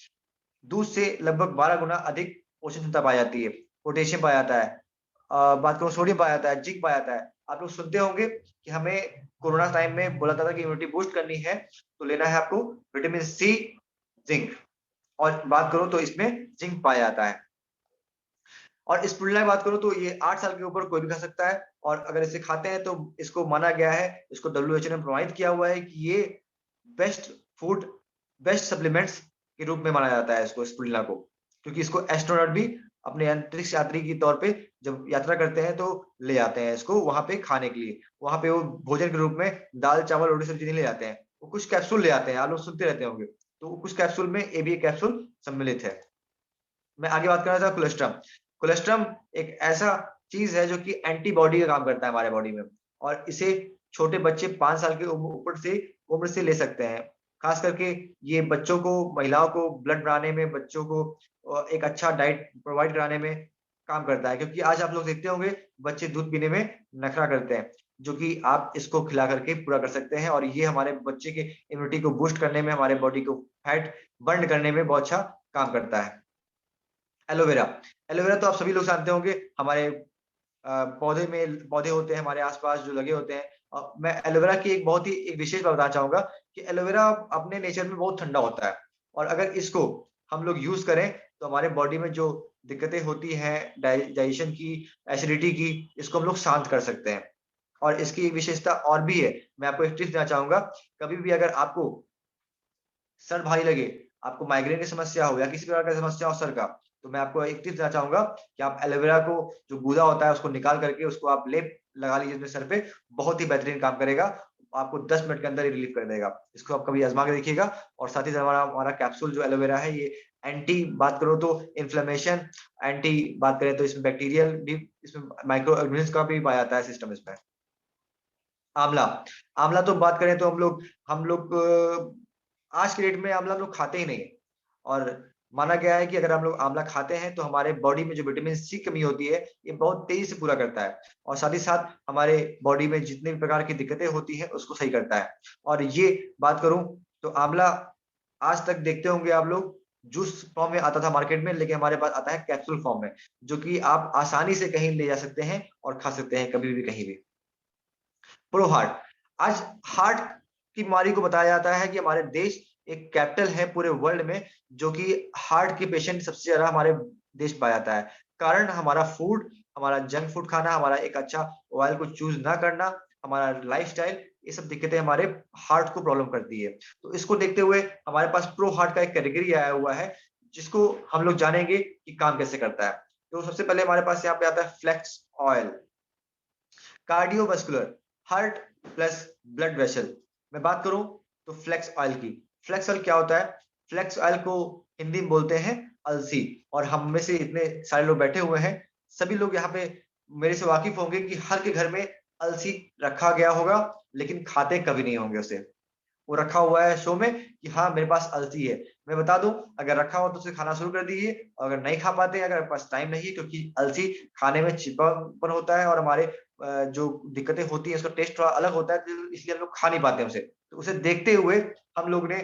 दूध से लगभग 12 गुना अधिक पोषण क्षमता पाई जाती है। पोटेशियम पाया जाता है। बात करूं, सोडियम पाया जाता है, जिंक पाया जाता है। आप लोग सुनते होंगे कि हमें कोरोना टाइम में बोला था कि इम्यूनिटी बूस्ट करनी है, तो लेना है आपको विटामिन सी, जिंक। और बात करूं तो इसमें जिंक पाया जाता है। और इस पुडिंग की बात करूं तो ये 8 साल के ऊपर कोई भी खा सकता है। और अगर इसे खाते हैं तो इसको माना गया है, इसको WHO ने प्रमाणित किया हुआ है कि ये बेस्ट फूड, बेस्ट सप्लीमेंट्स के रूप में माना जाता है इसको, स्पुलिना को। क्योंकि इसको एस्ट्रोनॉट भी अपने अंतरिक्ष यात्री के तौर पे जब यात्रा करते हैं, तो ले जाते हैं इसको वहां पे खाने के लिए। वहां पे वो भोजन के रूप में दाल चावल रोटी सब्जी नहीं ले जाते हैं, वो कुछ कैप्सूल ले आते हैं। आप लोग सुनते रहते होंगे, तो कुछ कैप्सूल में ABA कैप्सूल सम्मिलित है। मैं आगे बात कर रहा था कोलेस्ट्रम। कोलेस्ट्रम एक ऐसा चीज है जो कि एंटीबॉडी का काम करता है हमारे बॉडी में। और इसे छोटे बच्चे 5 साल के ऊपर से उम्र से ले सकते हैं। खास करके ये बच्चों को, महिलाओं को ब्लड बनाने में, बच्चों को एक अच्छा डाइट प्रोवाइड कराने में काम करता है, क्योंकि आज आप लोग देखते होंगे बच्चे दूध पीने में नखरा करते हैं, जो कि आप इसको खिला करके पूरा कर सकते हैं, और ये हमारे बच्चे के इम्यूनिटी को बूस्ट करने में, हमारे बॉडी को फैट बर्न करने में बहुत अच्छा काम करता है। एलोवेरा। एलोवेरा तो आप सभी लोग जानते होंगे, हमारे पौधे होते हैं हमारे आसपास जो लगे होते हैं। मैं एलोवेरा की एक बहुत ही एक विशेष बात बताना चाहूंगा कि एलोवेरा अपने नेचर में बहुत ठंडा होता है, और अगर इसको हम लोग यूज करें तो हमारे बॉडी में जो दिक्कतें होती हैं डाइजेशन की, एसिडिटी की, इसको हम लोग शांत कर सकते हैं। और इसकी एक विशेषता और भी है, मैं आपको एक टिप्स देना चाहूंगा। कभी भी अगर आपको सर भारी लगे, आपको माइग्रेन की समस्या हो या किसी प्रकार का समस्या हो सर का, तो मैं आपको एक टिप्स देना चाहूंगा कि आप एलोवेरा को, जो गूदा होता है उसको निकाल करके उसको आप लेप लगा लीजिए अपने सर पे, बहुत ही बेहतरीन काम करेगा। आपको 10 मिनट के अंदर ही रिलीफ कर देगा। इसको आप कभी आजमा के देखिएगा। और साथ ही साथ हमारा हमारा कैप्सूल जो एलोवेरा है, ये एंटी बात करो तो इन्फ्लेमेशन, एंटी बात करें तो इसमें बैक्टीरियल भी, इसमें माइक्रो ऑर्गेनिज्म का भी पाया जाता है सिस्टम इसमें। आंवला। आंवला तो बात करें तो हम लोग आज के डेट में आंवला हम लोग खाते ही नहीं, और माना गया है कि अगर हम लोग आंवला खाते हैं तो हमारे बॉडी में जो विटामिन सी कमी होती है, ये बहुत तेजी से पूरा करता है, और साथ ही साथ हमारे बॉडी में जितने भी प्रकार की दिक्कतें होती हैं उसको सही करता है। और ये बात करूं तो आंवला आज तक देखते होंगे आप लोग, जूस फॉर्म में आता था मार्केट में, लेकिन हमारे पास आता है कैप्सूल फॉर्म में, जो कि आप आसानी से कहीं ले जा सकते हैं और खा सकते हैं कभी भी कहीं भी। Pro heart. आज हार्ट की बीमारी को बताया जाता है कि हमारे देश एक कैपिटल है पूरे वर्ल्ड में, जो कि हार्ट के पेशेंट सबसे ज्यादा हमारे देश पाया जाता है। कारण हमारा फूड, हमारा जंक फूड खाना, हमारा एक अच्छा ऑयल को चूज ना करना, हमारा लाइफस्टाइल, ये सब दिक्कतें हमारे हार्ट को प्रॉब्लम करती है। तो इसको देखते हुए हमारे पास प्रो हार्ट का एक कैटेगरी आया हुआ है, जिसको हम लोग जानेंगे कि काम कैसे करता है। तो सबसे पहले हमारे पास यहाँ पे आता है flax oil. Cardiovascular, heart plus blood vessel. मैं बात करूं तो फ्लेक्स ऑयल की। फ्लेक्स ऑयल क्या होता है? फ्लेक्स ऑयल को हिंदी में बोलते हैं अलसी। और हम में से इतने सारे लोग बैठे हुए हैं, सभी लोग यहाँ पे मेरे से वाकिफ होंगे कि हर के घर में अलसी रखा गया होगा, लेकिन खाते कभी नहीं होंगे उसे। वो रखा हुआ है शो में कि हाँ मेरे पास अलसी है। मैं बता दूं, अगर रखा हो तो उसे खाना शुरू कर दीजिए, और अगर नहीं खा पाते, अगर आपके पास टाइम नहीं है, क्योंकि अलसी खाने में चिपकन होता है और हमारे जो दिक्कतें होती है, उसका टेस्ट थोड़ा अलग होता है, तो इसलिए हम लोग खा नहीं पाते उसे। तो उसे देखते हुए हम लोग ने,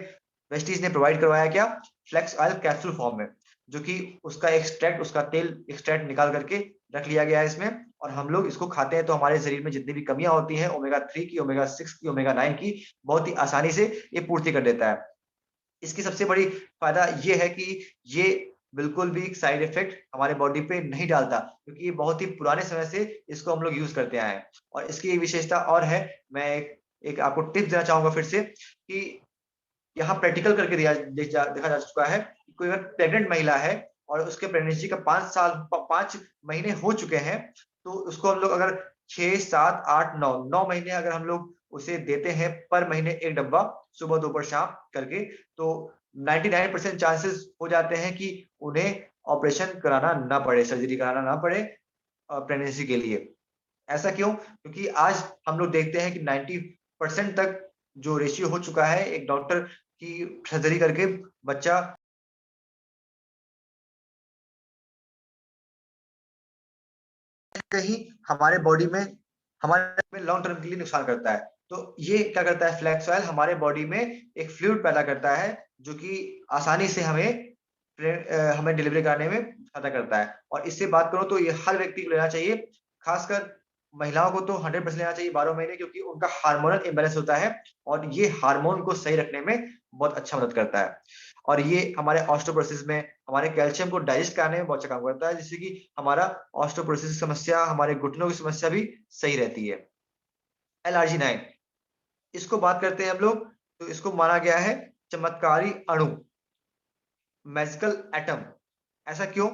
वेस्टीज ने प्रोवाइड करवाया क्या, फ्लेक्स ऑयल कैप्सूल फॉर्म में, जो कि उसका एक्सट्रैक्ट, उसका तेल एक्सट्रैक्ट निकाल करके रख लिया गया है इसमें। और हम लोग इसको खाते हैं तो हमारे शरीर में जितनी भी कमियां होती हैं, ओमेगा 3 की, ओमेगा 6 की, ओमेगा 9 की, बहुत ही आसानी से ये पूर्ति कर देता है। इसकी सबसे बड़ी फायदा ये है कि ये बिल्कुल भी साइड इफेक्ट हमारे बॉडी पे नहीं डालता, क्योंकि ये बहुत ही पुराने समय से इसको हम लोग यूज करते आए हैं। और इसकी एक विशेषता और है, मैं एक आपको टिप्स देना चाहूंगा फिर से, कि यहाँ प्रैक्टिकल करके देखा जा चुका है कि कोई अगर प्रेग्नेंट महिला है और उसके प्रेगनेंसी का 5 महीने हो चुके हैं, तो उसको हम लोग अगर 6, 7, 8, 9 महीने अगर हम लोग उसे देते हैं पर महीने एक डब्बा, सुबह दोपहर शाम करके, तो 99% चांसेस हो जाते हैं कि उन्हें ऑपरेशन कराना ना पड़े, सर्जरी कराना ना पड़े प्रेगनेंसी के लिए। ऐसा क्यों? क्योंकि आज हम लोग देखते हैं कि 90% तक जो रेशियो हो चुका है, एक डॉक्टर की सर्जरी करके बच्चा कहीं हमारे बॉडी में, हमारे लॉन्ग टर्म के लिए नुकसान करता है। तो ये क्या करता है, फ्लैक्स ऑयल हमारे बॉडी में एक फ्लूइड पैदा करता है, जो कि आसानी से हमें डिलीवरी कराने में फायदा करता है। और इससे बात करूं तो ये हर व्यक्ति को लेना चाहिए, खासकर महिलाओं को तो 100% लेना चाहिए 12 महीने, क्योंकि उनका हार्मोनल इम्बैलेंस होता है, और ये हार्मोन को सही रखने में बहुत अच्छा मदद करता है। और ये हमारे ऑस्टियोपोरोसिस में, हमारे कैल्शियम को डाइजेस्ट कराने में बहुत अच्छा काम करता है, जिससे कि हमारा ऑस्टियोपोरोसिस की समस्या, हमारे घुटनों की समस्या भी सही रहती है। L-arginine, इसको बात करते हैं हम लोग, तो इसको माना गया है चमत्कारी अणु, मैजिकल एटम। ऐसा क्यों?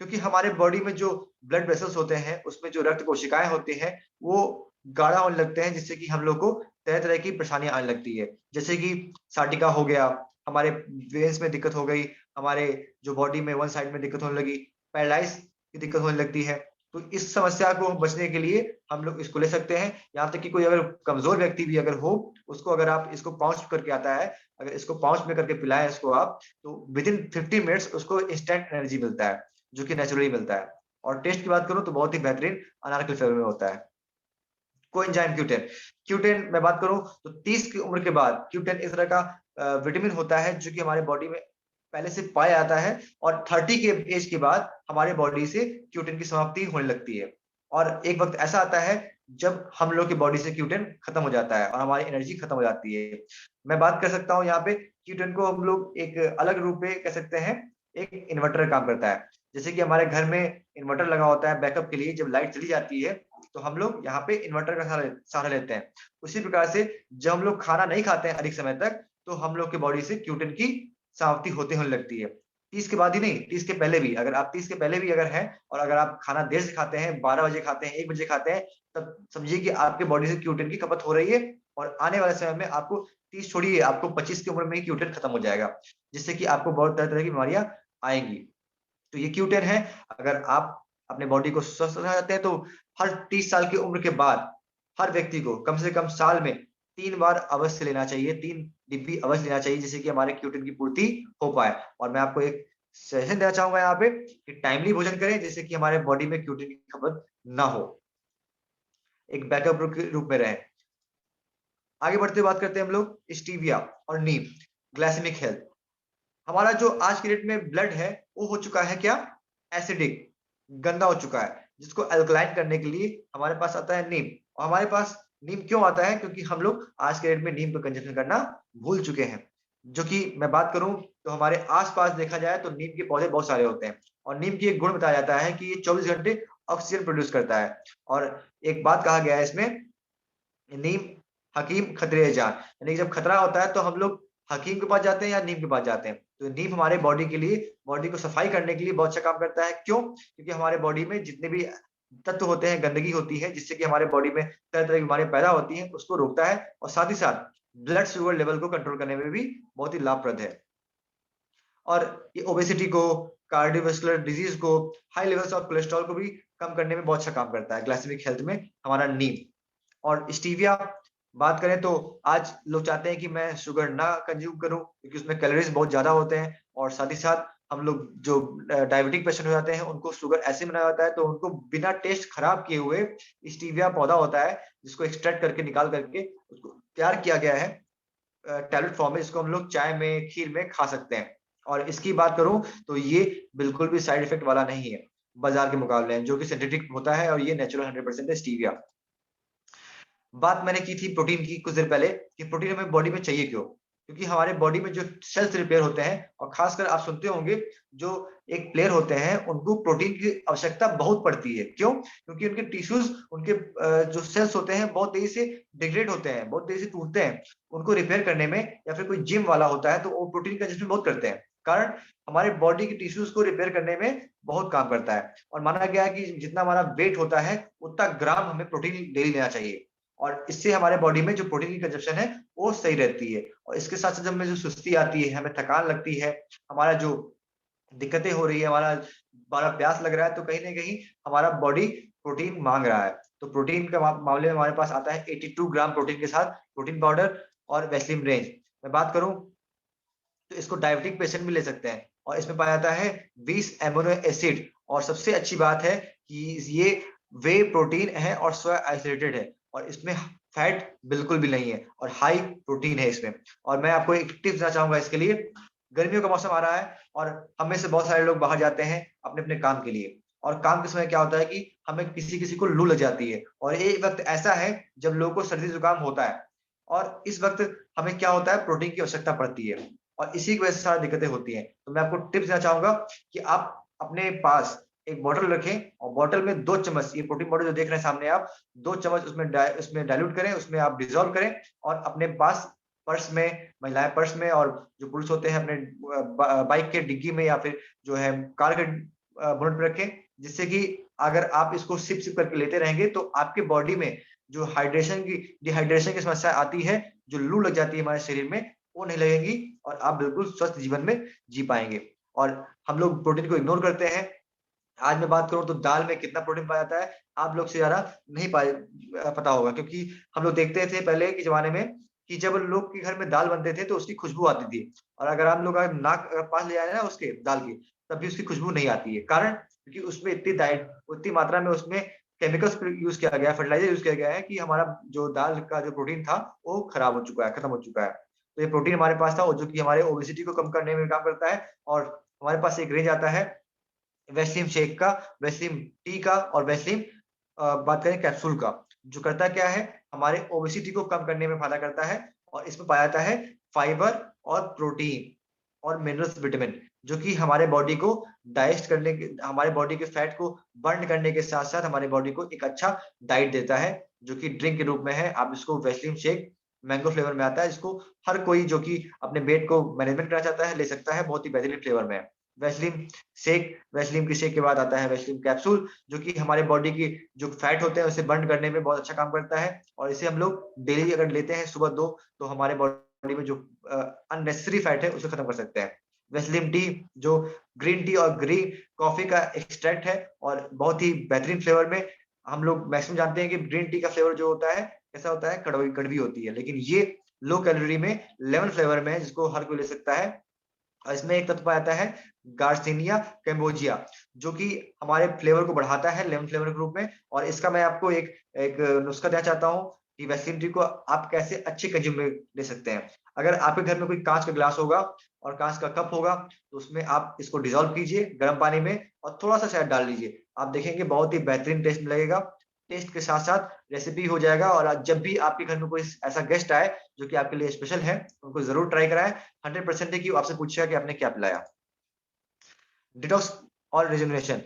क्योंकि हमारे बॉडी में जो ब्लड वेसल्स होते हैं, उसमें जो रक्त कोशिकाएं होती हैं, वो गाढ़ा होने लगते हैं, जिससे कि हम लोग को तरह तरह की परेशानियां आने लगती है, जैसे कि साटिका हो गया, हमारे वेन्स में दिक्कत हो गई, हमारे जो बॉडी में वन साइड में दिक्कत होने लगी, पैरालाइज की दिक्कत होने लगती है। तो इस समस्या को बचने के लिए हम लोग इसको ले सकते हैं। यहाँ तक कि कोई अगर कमजोर व्यक्ति भी अगर हो, उसको अगर आप इसको पाउच करके आता है, अगर इसको पाउच में करके पिलाएं इसको आप, तो विद इन 15 मिनट्स उसको इंस्टेंट एनर्जी मिलता है, जो कि नेचुरली मिलता है। और टेस्ट की बात करूं तो बहुत ही बेहतरीन अनार के फ्लेवर में होता है। कोएंजाइम क्यूटेन, क्यूटेन मैं बात करूं तो 30 की उम्र के बाद क्यूटेन इस तरह का विटामिन होता है जो कि हमारे बॉडी में पहले से पाया जाता है, और 30 के एज के बाद हमारे बॉडी से क्यूटेन की समाप्ति होने लगती है। और एक वक्त ऐसा आता है जब हम लोग की बॉडी से क्यूटेन खत्म हो जाता है और हमारी एनर्जी खत्म हो जाती है। मैं बात कर सकता हूँ यहाँ पे क्यूटेन को हम लोग एक अलग रूप में कह सकते हैं, एक इन्वर्टर काम करता है। जैसे कि हमारे घर में इन्वर्टर लगा होता है बैकअप के लिए, जब लाइट चली जाती है तो हम लोग यहाँ पे इन्वर्टर का सहारा लेते हैं। उसी प्रकार से जब हम लोग खाना नहीं खाते हैं अधिक समय तक, तो हम लोग की बॉडी से क्यूटेन की समाप्ति होने लगती है। 30 के बाद ही नहीं, 30 के पहले भी, अगर आप 30 के पहले भी अगर हैं और अगर आप खाना देर से खाते हैं, 12 बजे खाते हैं, 1 बजे खाते हैं, तब समझिए कि आपके बॉडी से क्यूटेन की खपत हो रही है। और आने वाले समय में आपको 30 छोड़िए, आपको 25 की उम्र में ही क्यूटेन खत्म हो जाएगा, जिससे कि आपको बहुत तरह तरह की बीमारियां आएंगी। तो ये क्यूटेन है। अगर आप अपने बॉडी को स्वस्थ रखना चाहते हैं तो हर 30 साल की उम्र के बाद हर व्यक्ति को कम से कम साल में 3 बार अवश्य लेना चाहिए, 3 डिब्बी अवश्य लेना चाहिए, जिससे कि हमारे क्यूटेन की पूर्ति हो पाए। और मैं आपको एक सजेशन देना चाहूंगा यहाँ पे कि टाइमली भोजन करें, जिससे कि हमारे बॉडी में क्यूटेन की खपत ना हो, एक बैकअप के रूप में रहे। आगे बढ़ते बात करते हैं हम लोग स्टीविया और नीम, ग्लाइसेमिक हेल्थ। हमारा जो आज की डेट में ब्लड है वो हो चुका है क्या, एसिडिक, गंदा हो चुका है, जिसको अल्कलाइन करने के लिए हमारे पास आता है नीम। और हमारे पास नीम क्यों आता है, क्योंकि हम लोग आज के डेट में नीम का कंजप्शन करना भूल चुके हैं। जो कि मैं बात करूं तो हमारे आसपास देखा जाए तो नीम के पौधे बहुत सारे होते हैं, और नीम की एक गुण बताया जाता है कि ये 24 घंटे ऑक्सीजन प्रोड्यूस करता है। और एक बात कहा गया है इसमें, नीम हकीम खतरे जान, यानी जब खतरा होता है तो हम लोग हकीम के पास जाते हैं या नीम के पास जाते हैं। तो नीम हमारे बॉडी के लिए, बॉडी को सफाई करने के लिए बहुत अच्छा काम करता है। क्यों? क्योंकि हमारे बॉडी में जितने भी तत्व होते हैं, गंदगी होती है, जिससे कि हमारे बॉडी में तरह तरह की बीमारियां पैदा होती हैं, उसको रोकता है। और साथ ही साथ ब्लड शुगर लेवल को कंट्रोल करने में भी बहुत ही लाभप्रद है। और ये ओबेसिटी को, कार्डियोवास्कुलर डिजीज को, हाई लेवल्स ऑफ कोलेस्ट्रॉल को भी कम करने में बहुत अच्छा काम करता है ग्लाइसेमिक हेल्थ में हमारा नीम। और स्टीविया बात करें तो आज लोग चाहते हैं कि मैं शुगर ना कंज्यूम करूं, क्योंकि उसमें कैलोरीज बहुत ज्यादा होते हैं। और साथ ही साथ हम लोग जो डायबिटिक पेशेंट हो जाते हैं, उनको शुगर ऐसे बनाया जाता है तो उनको बिना टेस्ट खराब किए हुए स्टीविया पौधा होता है, जिसको एक्सट्रैक्ट करके निकाल करके उसको तैयार किया गया है टैबलेट फॉर्म में, जिसको हम लोग चाय में, खीर में खा सकते हैं। और इसकी बात करूं तो ये बिल्कुल भी साइड इफेक्ट वाला नहीं है बाजार के मुकाबले, जो कि सिंथेटिक होता है, और ये नेचुरल 100% है स्टीविया। बात मैंने की थी प्रोटीन की कुछ देर पहले, कि प्रोटीन हमें बॉडी में चाहिए क्यों, क्योंकि हमारे बॉडी में जो सेल्स रिपेयर होते हैं, और खासकर आप सुनते होंगे जो एक प्लेयर होते हैं उनको प्रोटीन की आवश्यकता बहुत पड़ती है। क्यों? क्योंकि उनके टिश्यूज, उनके जो सेल्स होते हैं बहुत तेजी से डिग्रेड होते हैं, बहुत तेजी से टूटते हैं। उनको रिपेयर करने में, या फिर कोई जिम वाला होता है तो वो प्रोटीन का कंजप्शन बहुत करते हैं, कारण हमारे बॉडी की टिश्यूज को रिपेयर करने में बहुत काम करता है। और माना गया है कि जितना हमारा वेट होता है उतना ग्राम हमें प्रोटीन डेली लेना चाहिए, और इससे हमारे बॉडी में जो प्रोटीन की कंजप्शन है वो सही रहती है। और इसके साथ साथ हमें जो सुस्ती आती है, हमें थकान लगती है, हमारा जो दिक्कतें हो रही है, हमारा हमारा प्यास लग रहा है, तो कहीं ना कहीं हमारा बॉडी प्रोटीन मांग रहा है। तो प्रोटीन के मामले में हमारे पास आता है 82 ग्राम प्रोटीन के साथ प्रोटीन पाउडर और वैसलीन रेंज। मैं बात करूं तो इसको डायबिटिक पेशेंट भी ले सकते हैं, और इसमें पाया जाता है 20 एमिनो एसिड। और सबसे अच्छी बात है कि ये वे प्रोटीन है और स्व आइसोलेटेड है, और इसमें फैट बिल्कुल भी नहीं है, और हाई प्रोटीन है इसमें। और मैं आपको एक टिप्स देना चाहूंगा इसके लिए। गर्मियों का मौसम आ रहा है और हम में से बहुत सारे लोग बाहर जाते हैं अपने अपने काम के लिए, और काम के समय क्या होता है कि हमें किसी किसी को लू लग जाती है, और एक वक्त ऐसा है जब लोगों को सर्दी जुकाम होता है, और इस वक्त हमें क्या होता है, प्रोटीन की आवश्यकता पड़ती है, और इसी की वजह से सारी दिक्कतें होती हैं। तो मैं आपको टिप्स देना चाहूंगा कि आप अपने पास एक बोतल रखें, और बोतल में 2 चम्मच, ये प्रोटीन पाउडर जो देख रहे हैं सामने आप, 2 चम्मच उसमें डाइल्यूट करें, उसमें आप डिजोल्व करें, और अपने पास पर्स में, महिलाएं पर्स में, और जो पुरुष होते हैं अपने बाइक के डिग्गी में, या फिर जो है कार के बोनट पे रखें, जिससे कि अगर आप इसको सिप सिप करके लेते रहेंगे तो आपके बॉडी में जो डिहाइड्रेशन की समस्या आती है, जो लू लग जाती है हमारे शरीर में, वो नहीं लगेंगी, और आप बिल्कुल स्वस्थ जीवन में जी पाएंगे। और हम लोग प्रोटीन को इग्नोर करते हैं, आज मैं बात करूं तो दाल में कितना प्रोटीन पाया जाता है, आप लोग से ज्यादा नहीं पता होगा, क्योंकि हम लोग देखते थे पहले के जमाने में कि जब लोग के घर में दाल बनते थे तो उसकी खुशबू आती थी, और अगर आप लोग अगर नाक अगर पास ले आए ना उसके दाल की, तब भी उसकी खुशबू नहीं आती है। कारण क्योंकि उसमें इतनी डाइट उतनी मात्रा में उसमें केमिकल्स यूज किया गया है, फर्टिलाइजर यूज किया गया है कि हमारा जो दाल का जो प्रोटीन था वो खराब हो चुका है, खत्म हो चुका है। तो ये प्रोटीन हमारे पास था, और जो कि हमारे ओबेसिटी को कम करने में काम करता है। और हमारे पास एक रेंज आता है वेस्लिम शेक का, वेस्लिम टी का, और वेस्लिम बात करें कैप्सूल का, जो करता क्या है, हमारे ओबेसिटी को कम करने में फायदा करता है। और इसमें पाया जाता है फाइबर और प्रोटीन और मिनरल्स, विटामिन, जो कि हमारे बॉडी को डाइजेस्ट करने के, हमारे बॉडी के फैट को बर्न करने के साथ साथ हमारे बॉडी को एक अच्छा डाइट देता है, जो कि ड्रिंक के रूप में है। आप इसको वेस्लिन शेक मैंगो फ्लेवर में आता है, जिसको हर कोई जो कि अपने वेट को मैनेजमेंट करना चाहता है ले सकता है, बहुत ही बेहतरीन फ्लेवर में है। वैसलीन शेक, वैसलीन के शेक के बाद आता है वैसलीन कैप्सूल, जो कि हमारे बॉडी की जो फैट होते हैं उसे बर्न करने में बहुत अच्छा काम करता है। और इसे हम लोग डेली अगर लेते हैं सुबह दो, तो हमारे बॉडी में जो अननेसेसरी फैट है उसे खत्म कर सकते हैं। वैसलीन टी, जो ग्रीन टी और ग्रीन कॉफी का एक्सट्रैक्ट है, और बहुत ही बेहतरीन फ्लेवर में। हम लोग मैक्सिमम जानते हैं कि ग्रीन टी का फ्लेवर जो होता है कैसा होता है, कड़वी कड़वी होती है, लेकिन ये लो कैलोरी में लेमन फ्लेवर में है, जिसको हर कोई ले सकता है। और इसमें एक तत्व आता है गार्सिनिया कैम्बोजिया, जो कि हमारे फ्लेवर को बढ़ाता है लेमन फ्लेवर के रूप में। और इसका मैं आपको एक एक नुस्खा देना चाहता हूँ कि वैसलीन टी को आप कैसे अच्छे कंज्यूम में ले सकते हैं। अगर आपके घर में कोई कांच का ग्लास होगा और कांच का कप होगा, तो उसमें आप इसको डिजोल्व कीजिए गर्म पानी में, और थोड़ा सा शहद डाल लीजिए। आप देखेंगे बहुत ही बेहतरीन टेस्ट लगेगा। टेस्ट के साथ साथ रेसिपी हो जाएगा। और जब भी आपके घर में कोई ऐसा गेस्ट आए जो कि आपके लिए स्पेशल है, उनको जरूर ट्राई कराएं। 100% है कि वो आपसे पूछेगा कि आपने क्या पिलाया। डिटॉक्स और रिजुविनेशन,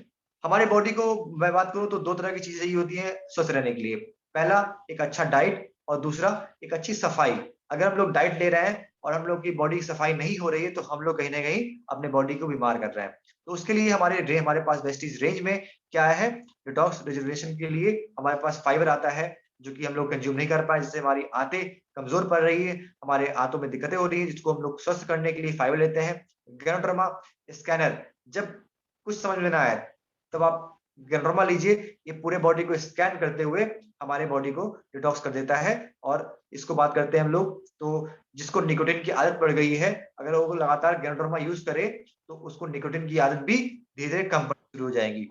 हमारे बॉडी को मैं बात करूं तो दो तरह की चीजें चाहिए होती हैं स्वस्थ रहने के लिए। पहला, एक अच्छा डाइट, और दूसरा एक अच्छी सफाई। अगर हम लोग डाइट ले रहे हैं और हम लोग की बॉडी की सफाई नहीं हो रही है, तो हम लोग कहीं ना कहीं अपने बॉडी को बीमार कर रहे हैं। तो उसके लिए हमारे पास वेस्टीज रेंज में क्या है, डिटॉक्स रिजुविनेशन के लिए हमारे पास फाइबर आता है, जो कि हम लोग कंज्यूम नहीं कर पाए, जिससे हमारी आंतें कमजोर पड़ रही है, हमारे आंतों में दिक्कतें हो रही है, जिसको हम लोग स्वस्थ करने के लिए फाइबर लेते हैं। गैनोडर्मा स्कैनर, जब कुछ समझ में ना आए तब आप गैनोडर्मा लीजिए। ये पूरे बॉडी को स्कैन करते हुए हमारे बॉडी को डिटॉक्स कर देता है। और इसको बात करते हैं हम लोग तो जिसको निकोटिन की आदत पड़ गई है, अगर वो लगातार गैनोडर्मा यूज करे तो उसको निकोटिन की आदत भी धीरे धीरे कम पड़नी शुरू हो जाएगी।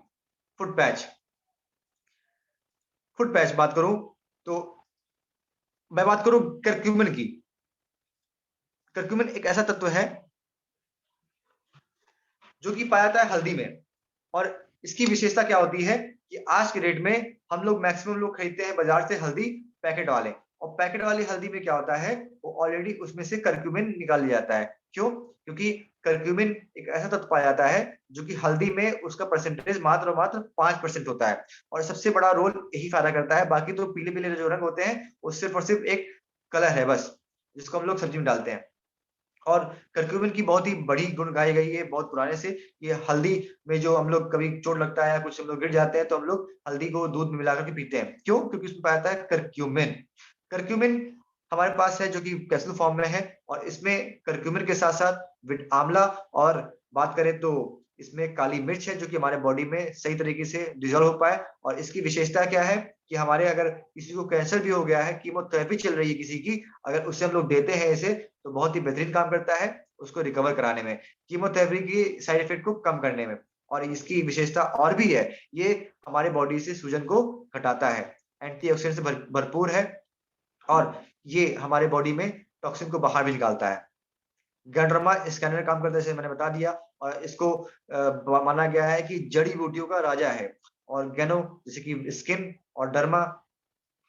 फुट पैच, फुट पैच बात करूं तो मैं बात करूं करक्यूमिन की। करक्यूमिन एक ऐसा तत्व है जो कि पाया जाता है हल्दी में। और इसकी विशेषता क्या होती है कि आज के डेट में हम लोग मैक्सिमम लोग खरीदते हैं बाजार से हल्दी पैकेट वाले, और पैकेट वाली हल्दी में क्या होता है, वो ऑलरेडी उसमें से करक्यूमिन निकाल लिया जाता है। क्यों? क्योंकि करक्यूमिन एक ऐसा तत्व पाया जाता है जो कि हल्दी में उसका परसेंटेज मात्र और मात्र 5% होता है, और सबसे बड़ा रोल यही फायदा करता है। बाकी तो पीले पीले जो रंग होते हैं वो सिर्फ और सिर्फ एक कलर है बस, जिसको हम लोग सब्जी में डालते हैं। और करक्यूमिन की बहुत ही बड़ी गुण गाई गई है बहुत पुराने से। ये हल्दी में जो हम लोग कभी चोट लगता है या कुछ हम लोग गिर जाते हैं, तो हम लोग हल्दी को दूध में मिलाकर के पीते हैं। क्यों? क्योंकि उसमें पाया जाता है करक्यूमिन। करक्यूमिन हमारे पास है जो कि कैप्सूल फॉर्म में है, और इसमें करक्यूमिन के साथ साथ आंवला, और बात करें तो इसमें काली मिर्च है, जो कि हमारे बॉडी में सही तरीके से डिजोल्व हो पाए। और इसकी विशेषता क्या है कि हमारे अगर किसी को कैंसर भी हो गया है, कीमोथेरेपी चल रही है किसी की, अगर उसे हम लोग देते हैं इसे, तो बहुत ही बेहतरीन काम करता है उसको रिकवर कराने में, कीमोथेरेपी की साइड इफेक्ट को कम करने में। और इसकी विशेषता और भी है, ये हमारे बॉडी से सूजन को घटाता है, एंटीऑक्सीडेंट से भरपूर है, और ये हमारे बॉडी में टॉक्सिन को बाहर भी निकालता है। गैंड्रोमा स्कैनर काम करता है, जैसे मैंने बता दिया। और इसको माना गया है कि जड़ी बूटियों का राजा है। और गैनो जैसे कि स्किन और डर्मा,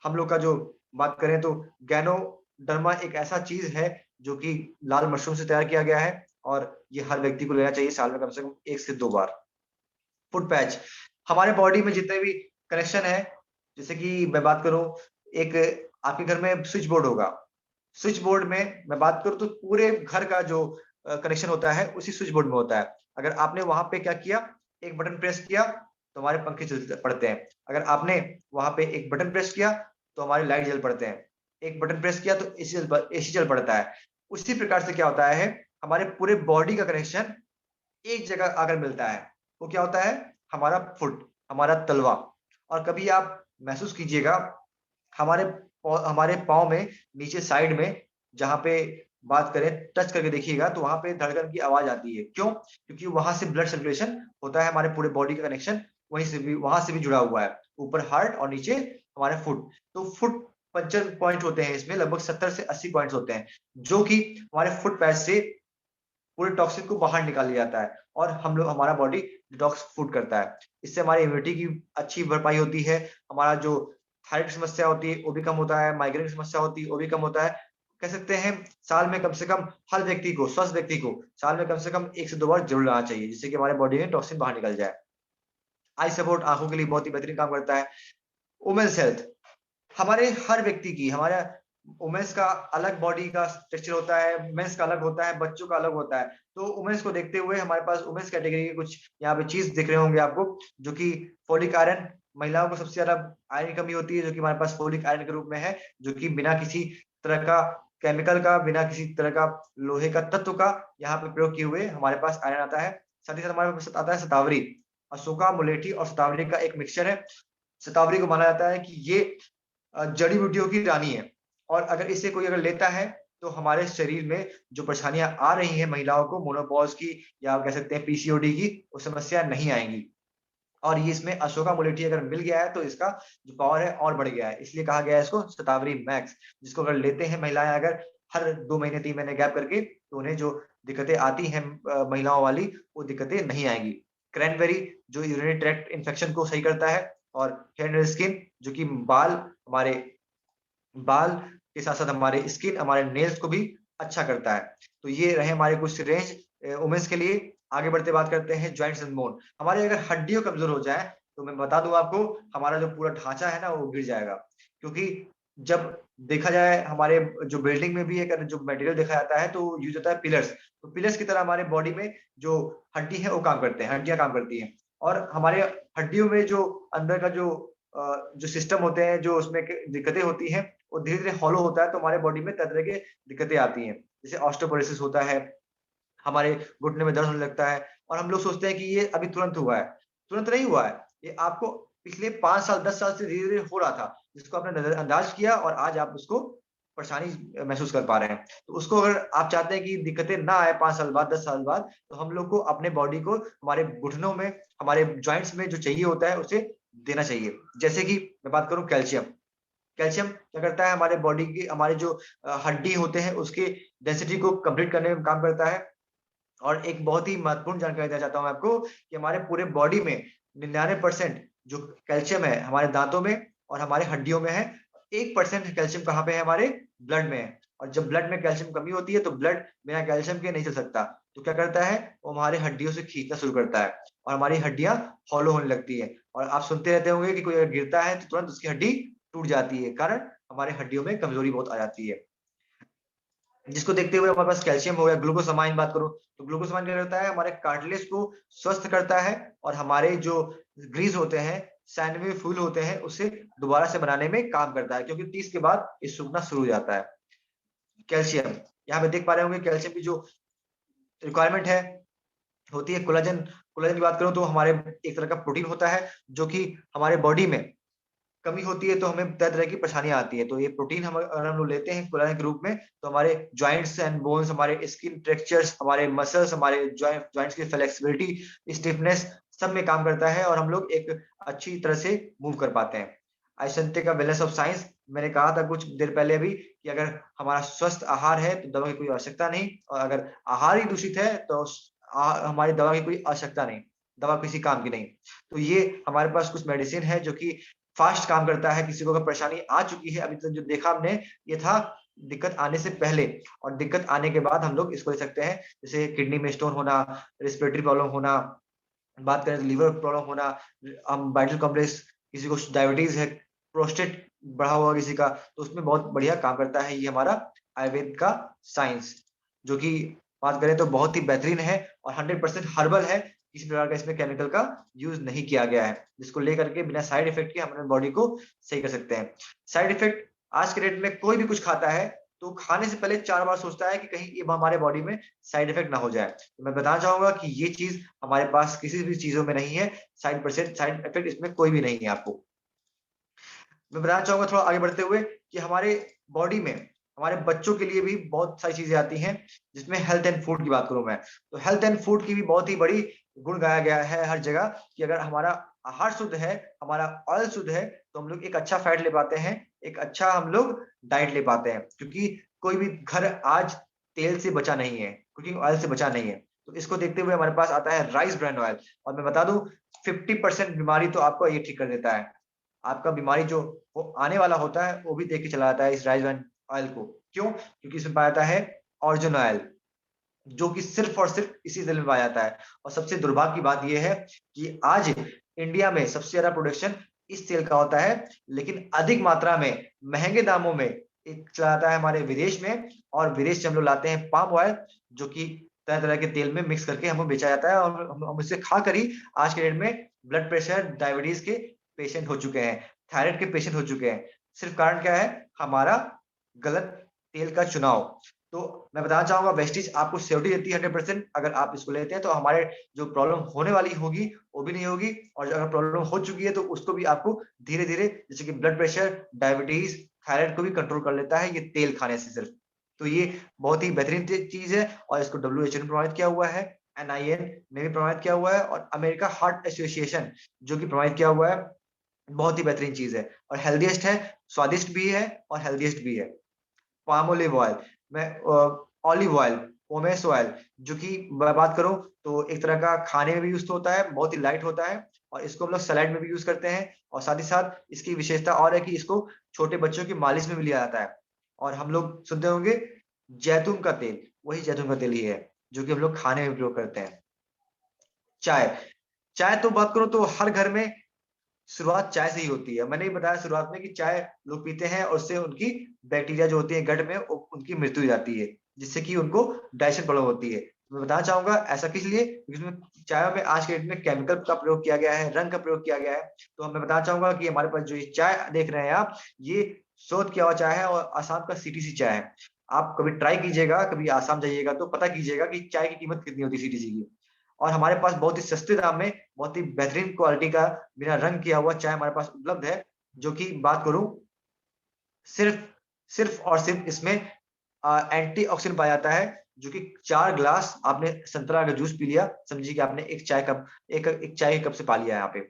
हम लोग का जो बात करें तो गैनोडर्मा एक ऐसा चीज है जो कि लाल मशरूम से तैयार किया गया है, और ये हर व्यक्ति को लेना चाहिए साल में कम से कम 1 से 2 बार। फुट पैच, हमारे बॉडी में जितने भी कनेक्शन है, जैसे कि मैं बात करूं, एक आपके घर में स्विच बोर्ड होगा, स्विच बोर्ड में मैं बात करूं तो पूरे घर का जो कनेक्शन होता है उसी स्विच बोर्ड में होता है। अगर आपने वहां पे क्या किया, एक बटन प्रेस किया, तो हमारे पंखे चल पड़ते हैं। अगर आपने वहां पे एक बटन प्रेस किया, तो हमारे लाइट जल पड़ते हैं। एक बटन प्रेस किया तो एसी चल पड़ता है। उसी प्रकार से क्या होता है, हमारे पूरे बॉडी का कनेक्शन एक जगह आकर मिलता है। वो क्या होता है, हमारा फुट, हमारा तलवा। और कभी आप महसूस कीजिएगा हमारे हमारे पाँव में नीचे साइड में, जहाँ पे बात करें टच करके देखिएगा तो वहां पे धड़कन की आवाज आती है। क्यों? क्योंकि वहां से ब्लड सर्कुलेशन होता है, हमारे पूरे बॉडी का कनेक्शन वहीं से भी, वहां से भी जुड़ा हुआ है, ऊपर हार्ट और नीचे हमारे फुट। तो फुट पंचर पॉइंट होते हैं, इसमें लगभग 70 से 80 पॉइंट्स होते हैं, जो कि हमारे फुट पैर से पूरे टॉक्सिन को बाहर निकाल लिया जाता है और हम लोग, हमारा बॉडी डिटॉक्स फूड करता है। इससे हमारी इम्यूनिटी की अच्छी भरपाई होती है, हमारा जो थायराइड की समस्या होती है वो भी कम होता है, माइग्रेन की समस्या होती है वो भी कम होता है। कह सकते हैं साल में कम से कम हर व्यक्ति को, स्वस्थ व्यक्ति को साल में कम से कम 1 से 2 बार जरूर लाना चाहिए, जिससे कि हमारे बॉडी में टॉक्सिन बाहर निकल जाए। आई सपोर्ट आंखों के लिए बहुत ही बेहतरीन काम करता है। वुमेन्स हेल्थ, हमारे हर व्यक्ति की, हमारा वुमेन्स का अलग बॉडी का स्ट्रक्चर होता है, मेंस का अलग होता है, बच्चों का अलग होता है। तो वुमेन्स को देखते हुए हमारे पास वुमेन्स कैटेगरी के कुछ यहाँ पे चीज दिख रहे होंगे आपको, जो कि फोलिक आयरन, महिलाओं को सबसे ज्यादा आयरन की कमी होती है, जो कि हमारे पास फोलिक आयरन के रूप में है, जो कि बिना किसी तरह का केमिकल का, बिना किसी तरह का लोहे का तत्व का यहाँ पे प्रयोग किए हुए हमारे पास आयरन आता है। साथ ही साथ हमारे पास आता है शतावरी, अशोका, मुलेठी और शतावरी का एक मिक्सचर है। शतावरी को माना जाता है कि ये जड़ी बूटियों की रानी है, और अगर इसे कोई अगर लेता है तो हमारे शरीर में जो परेशानियां आ रही हैं महिलाओं को, मोनोपॉज की या कह सकते हैं पीसीओडी की, वो समस्या नहीं आएंगी। और ये इसमें अशोका मोलेटी अगर मिल गया है तो इसका जो पावर है और बढ़ गया है, इसलिए कहा गया है इसको शतावरी मैक्स, जिसको अगर लेते हैं महिलाएं अगर हर 2 महीने 3 महीने गैप करके, तो उन्हें जो दिक्कतें आती हैं महिलाओं वाली, वो दिक्कतें नहीं आएंगी। क्रैनबेरी जो यूरिनरी ट्रैक्ट इन्फेक्शन को सही करता है, और हेयर एंड स्किन जो कि बाल, हमारे बाल के साथ साथ हमारे स्किन, हमारे नेल्स को भी अच्छा करता है। तो ये रहे हमारे कुछ रेंज वुमेन्स के लिए। आगे बढ़ते बात करते हैं जॉइंट्स एंड बोन। हमारे अगर हड्डियों कमजोर हो जाए तो मैं बता दूं आपको, हमारा जो पूरा ढांचा है ना वो गिर जाएगा। क्योंकि जब देखा जाए हमारे जो बिल्डिंग में भी एक जो मटेरियल देखा जाता है तो यूज होता है पिलर्स। तो पिलर्स की तरह हमारे बॉडी में जो हड्डी है वो काम करते हैं, हड्डियां काम करती हैं। और हमारे हड्डियों में जो अंदर का जो सिस्टम होते हैं, जो उसमें दिक्कतें होती हैं, वो धीरे धीरे हॉलो होता है, तो हमारे बॉडी में तरह तरह की दिक्कतें आती हैं। जैसे ऑस्टियोपोरोसिस होता है, हमारे घुटने में दर्द होने लगता है, और हम लोग सोचते हैं कि ये अभी तुरंत हुआ है। तुरंत नहीं हुआ है, ये आपको पिछले 5 साल 10 साल से धीरे धीरे हो रहा था, जिसको आपने नजरअंदाज किया और आज आप उसको परेशानी महसूस कर पा रहे हैं। तो उसको अगर आप चाहते हैं कि दिक्कतें ना आए 5 साल बाद 10 साल बाद, तो हम लोग को अपने बॉडी को हमारे घुटनों में, हमारे ज्वाइंट्स में जो चाहिए होता है उसे देना चाहिए। जैसे कि मैं बात करूं कैल्शियम। कैल्शियम क्या करता है, हमारे बॉडी की, हमारे जो हड्डी होते हैं उसके डेंसिटी को कंप्लीट करने में काम करता है। और एक बहुत ही महत्वपूर्ण जानकारी देना चाहता हूँ आपको कि हमारे पूरे बॉडी में 99% जो कैल्शियम है हमारे दांतों में और हमारे हड्डियों में है। 1% कैल्शियम कहाँ पे है, हमारे ब्लड में है। और जब ब्लड में कैल्शियम कमी होती है तो ब्लड बिना कैल्शियम के नहीं चल सकता। तो क्या करता है, वो हमारे हड्डियों से खींचना शुरू करता है और हमारी हड्डियां हॉलो होने लगती है। और आप सुनते रहते होंगे कि कोई अगर गिरता है तो तुरंत उसकी हड्डी टूट जाती है, कारण हमारे हड्डियों में कमजोरी बहुत आ जाती है। जिसको देखते हुए हमारे पास कैल्शियम हो गया। ग्लूकोसामाइन बात करूं तो ग्लूकोसामाइन क्या करता है, हमारे कार्टिलेज को स्वस्थ करता है, और हमारे जो ग्रीज होते हैं, सैनवी फ्लूइड होते हैं, उसे दोबारा से बनाने में काम करता है, क्योंकि 30 के बाद ये सूखना शुरू हो जाता है। कैल्शियम, यहाँ पे देख पा रहे होंगे कैल्शियम की जो रिक्वायरमेंट है होती है कोलाजन। कोलाजन की बात करूं तो हमारे एक तरह का प्रोटीन होता है, जो कि हमारे बॉडी में कमी होती है तो हमें तरह तरह की परेशानियां आती है। तो ये प्रोटीन हम अगर हम लोग लेते हैं कोलाजन के रूप में, तो हमारे जॉइंट्स एंड बोन्स, हमारे स्किन टेक्सचर्स, हमारे मसल्स, हमारे जॉइंट्स की फ्लेक्सिबिलिटी, स्टिफनेस, सब में काम करता है, और हम लोग एक अच्छी तरह से मूव कर पाते हैं। आइसंते का बैलेंस ऑफ साइंस, मैंने कहा था कुछ देर पहले भी कि अगर हमारा स्वस्थ आहार है तो दवा की कोई आवश्यकता नहीं, और अगर आहार ही दूषित है तो हमारी दवा की कोई आवश्यकता नहीं, दवा किसी काम की नहीं। तो ये हमारे पास कुछ मेडिसिन है जो कि फास्ट काम करता है। किसी को अगर परेशानी आ चुकी है, अभी तक जो देखा हमने ये था दिक्कत आने से पहले, और दिक्कत आने के बाद हम लोग इसको ले सकते हैं। जैसे किडनी में स्टोन होना, रेस्पिरेटरी प्रॉब्लम होना, बात करें तो लीवर प्रॉब्लम होना, हम वाइटल कॉम्प्लेक्स, किसी को डायबिटीज है, प्रोस्टेट बढ़ा हुआ किसी का, तो उसमें बहुत बढ़िया काम करता है ये हमारा आयुर्वेद का साइंस, जो कि बात करें तो बहुत ही बेहतरीन है और 100% हर्बल है। किसी प्रकार का इसमें केमिकल का यूज नहीं किया गया है, जिसको लेकर के बिना साइड इफेक्ट के हम अपने बॉडी को सही कर सकते हैं। साइड इफेक्ट, आज के डेट में कोई भी कुछ खाता है तो खाने से पहले 4 बार सोचता है कि कहीं ये हमारे बॉडी में साइड इफेक्ट ना हो जाए। तो मैं बताना चाहूंगा कि ये चीज हमारे पास किसी भी चीजों में नहीं है, साइड इफेक्ट इसमें कोई भी नहीं है आपको। मैं बताना चाहूंगा थोड़ा आगे बढ़ते हुए कि हमारे बॉडी में हमारे बच्चों के लिए भी बहुत सारी चीजें आती हैं, जिसमें हेल्थ एंड फूड की बात करूं मैं, तो हेल्थ एंड फूड की भी बहुत ही बड़ी गुण गाया गया है हर जगह कि अगर हमारा आहार शुद्ध है, हमारा ऑयल शुद्ध है, तो हम लोग एक अच्छा फैट ले पाते हैं, एक अच्छा हम लोग डाइट ले पाते हैं, क्योंकि कोई भी घर आज तेल से बचा नहीं है, कुकिंग ऑयल से बचा नहीं है। तो इसको देखते हुए हमारे पास आता है राइस ब्रांड ऑयल, और मैं बता दूं 50% बीमारी तो आपको ये ठीक कर देता है। आपका बीमारी जो वो आने वाला होता है वो भी देख के चला जाता है इस राइस ब्रांड ऑयल को। क्यों? क्योंकि इसमें पाया जाता है ऑर्जिन ऑयल, जो कि सिर्फ और सिर्फ इसी तेल में पाया जाता है। और सबसे दुर्भाग्य की बात यह है कि आज इंडिया में सबसे ज्यादा प्रोडक्शन इस तेल का होता है, लेकिन अधिक मात्रा में महंगे दामों में एक चला जाता है हमारे विदेश में, और विदेश से हम लोग लाते हैं पाम ऑयल, जो कि तरह तरह के तेल में मिक्स करके हमको बेचा जाता है, और हम इसे खाकर ही आज के डेट में ब्लड प्रेशर, डायबिटीज के पेशेंट हो चुके हैं, थायराइड के पेशेंट हो चुके हैं। सिर्फ कारण क्या है? हमारा गलत तेल का चुनाव। तो मैं बताना चाहूंगा वेस्टीज आपको सिक्योरिटी देती है 100%, अगर आप इसको लेते हैं तो हमारे जो प्रॉब्लम होने वाली होगी वो भी नहीं होगी, और अगर प्रॉब्लम हो चुकी है तो उसको भी आपको धीरे धीरे, जैसे कि ब्लड प्रेशर, डायबिटीज, थायराइड को भी कंट्रोल कर लेता है ये तेल खाने से सिर्फ। तो ये बहुत ही बेहतरीन चीज है, और इसको WHO ने प्रमाणित किया हुआ है, NIN ने भी प्रमाणित किया हुआ है, और अमेरिका हार्ट एसोसिएशन जो कि प्रमाणित किया हुआ है। बहुत ही बेहतरीन चीज है और हेल्दीएस्ट है, स्वादिष्ट भी है और हेल्दीएस्ट भी है। पाम ऑलिव ऑयल, मैं ऑलिव ऑयल, पोमेस ऑयल, जो कि मैं बात करूं तो एक तरह का खाने में भी यूज होता है, बहुत ही लाइट होता है, और इसको हम लोग सलाद में भी यूज करते हैं, और साथ ही साथ इसकी विशेषता और है कि इसको छोटे बच्चों की मालिश में भी लिया जाता है। और हम लोग सुनते होंगे जैतून का तेल, वही जैतून का तेल ही है जो कि हम लोग खाने में प्रयोग करते हैं। चाय, चाय तो बात करूं तो हर घर में शुरुआत चाय से ही होती है। मैंने ही बताया शुरुआत में कि चाय लोग पीते हैं और उससे उनकी बैक्टीरिया जो होती है गट में उनकी मृत्यु हो जाती है, जिससे कि उनको डाइजेशन प्रॉब्लम होती है। मैं बताना चाहूंगा ऐसा किस लिए, क्योंकि इसमें चाय में आज के डेट में केमिकल का प्रयोग किया गया है, रंग का प्रयोग किया गया है। तो मैं बताना चाहूंगा कि हमारे पास जो ये चाय देख रहे हैं आप, ये शोध किया हुआ चाय है और आसाम का CTC चाय है। आप कभी ट्राई कीजिएगा, कभी आसाम जाइएगा तो पता कीजिएगा कि चाय की कीमत कितनी होती है CTC की। और हमारे पास बहुत ही सस्ते दाम में बहुत ही बेहतरीन क्वालिटी का बिना रंग किया हुआ चाय हमारे पास उपलब्ध है, जो कि बात करूं सिर्फ सिर्फ और सिर्फ इसमें एंटीऑक्सीडेंट पाया जाता है, जो कि 4 ग्लास आपने संतरा का जूस पी लिया, समझिए कि आपने एक चाय के कप से पा लिया है यहाँ पे,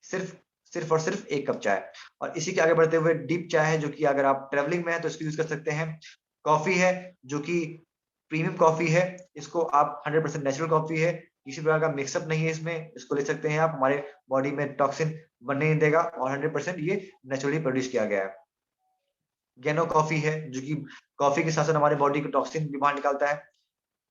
सिर्फ सिर्फ और सिर्फ 1 कप चाय। और इसी के आगे बढ़ते हुए डीप चाय है, जो कि अगर आप ट्रेवलिंग में है तो इसको यूज कर सकते हैं। कॉफी है, जो कि प्रीमियम कॉफी है, इसको आप 100% नेचुरल कॉफी है, किसी प्रकार का मिक्सअप नहीं है इसमें, इसको ले सकते हैं आप, हमारे बॉडी में टॉक्सिन बनने नहीं देगा, और 100% ये नेचुरली प्रोड्यूस किया गया है। गेनो कॉफी है, जो कि कॉफी के साथ साथ हमारे बॉडी को टॉक्सिन भी बाहर निकालता है।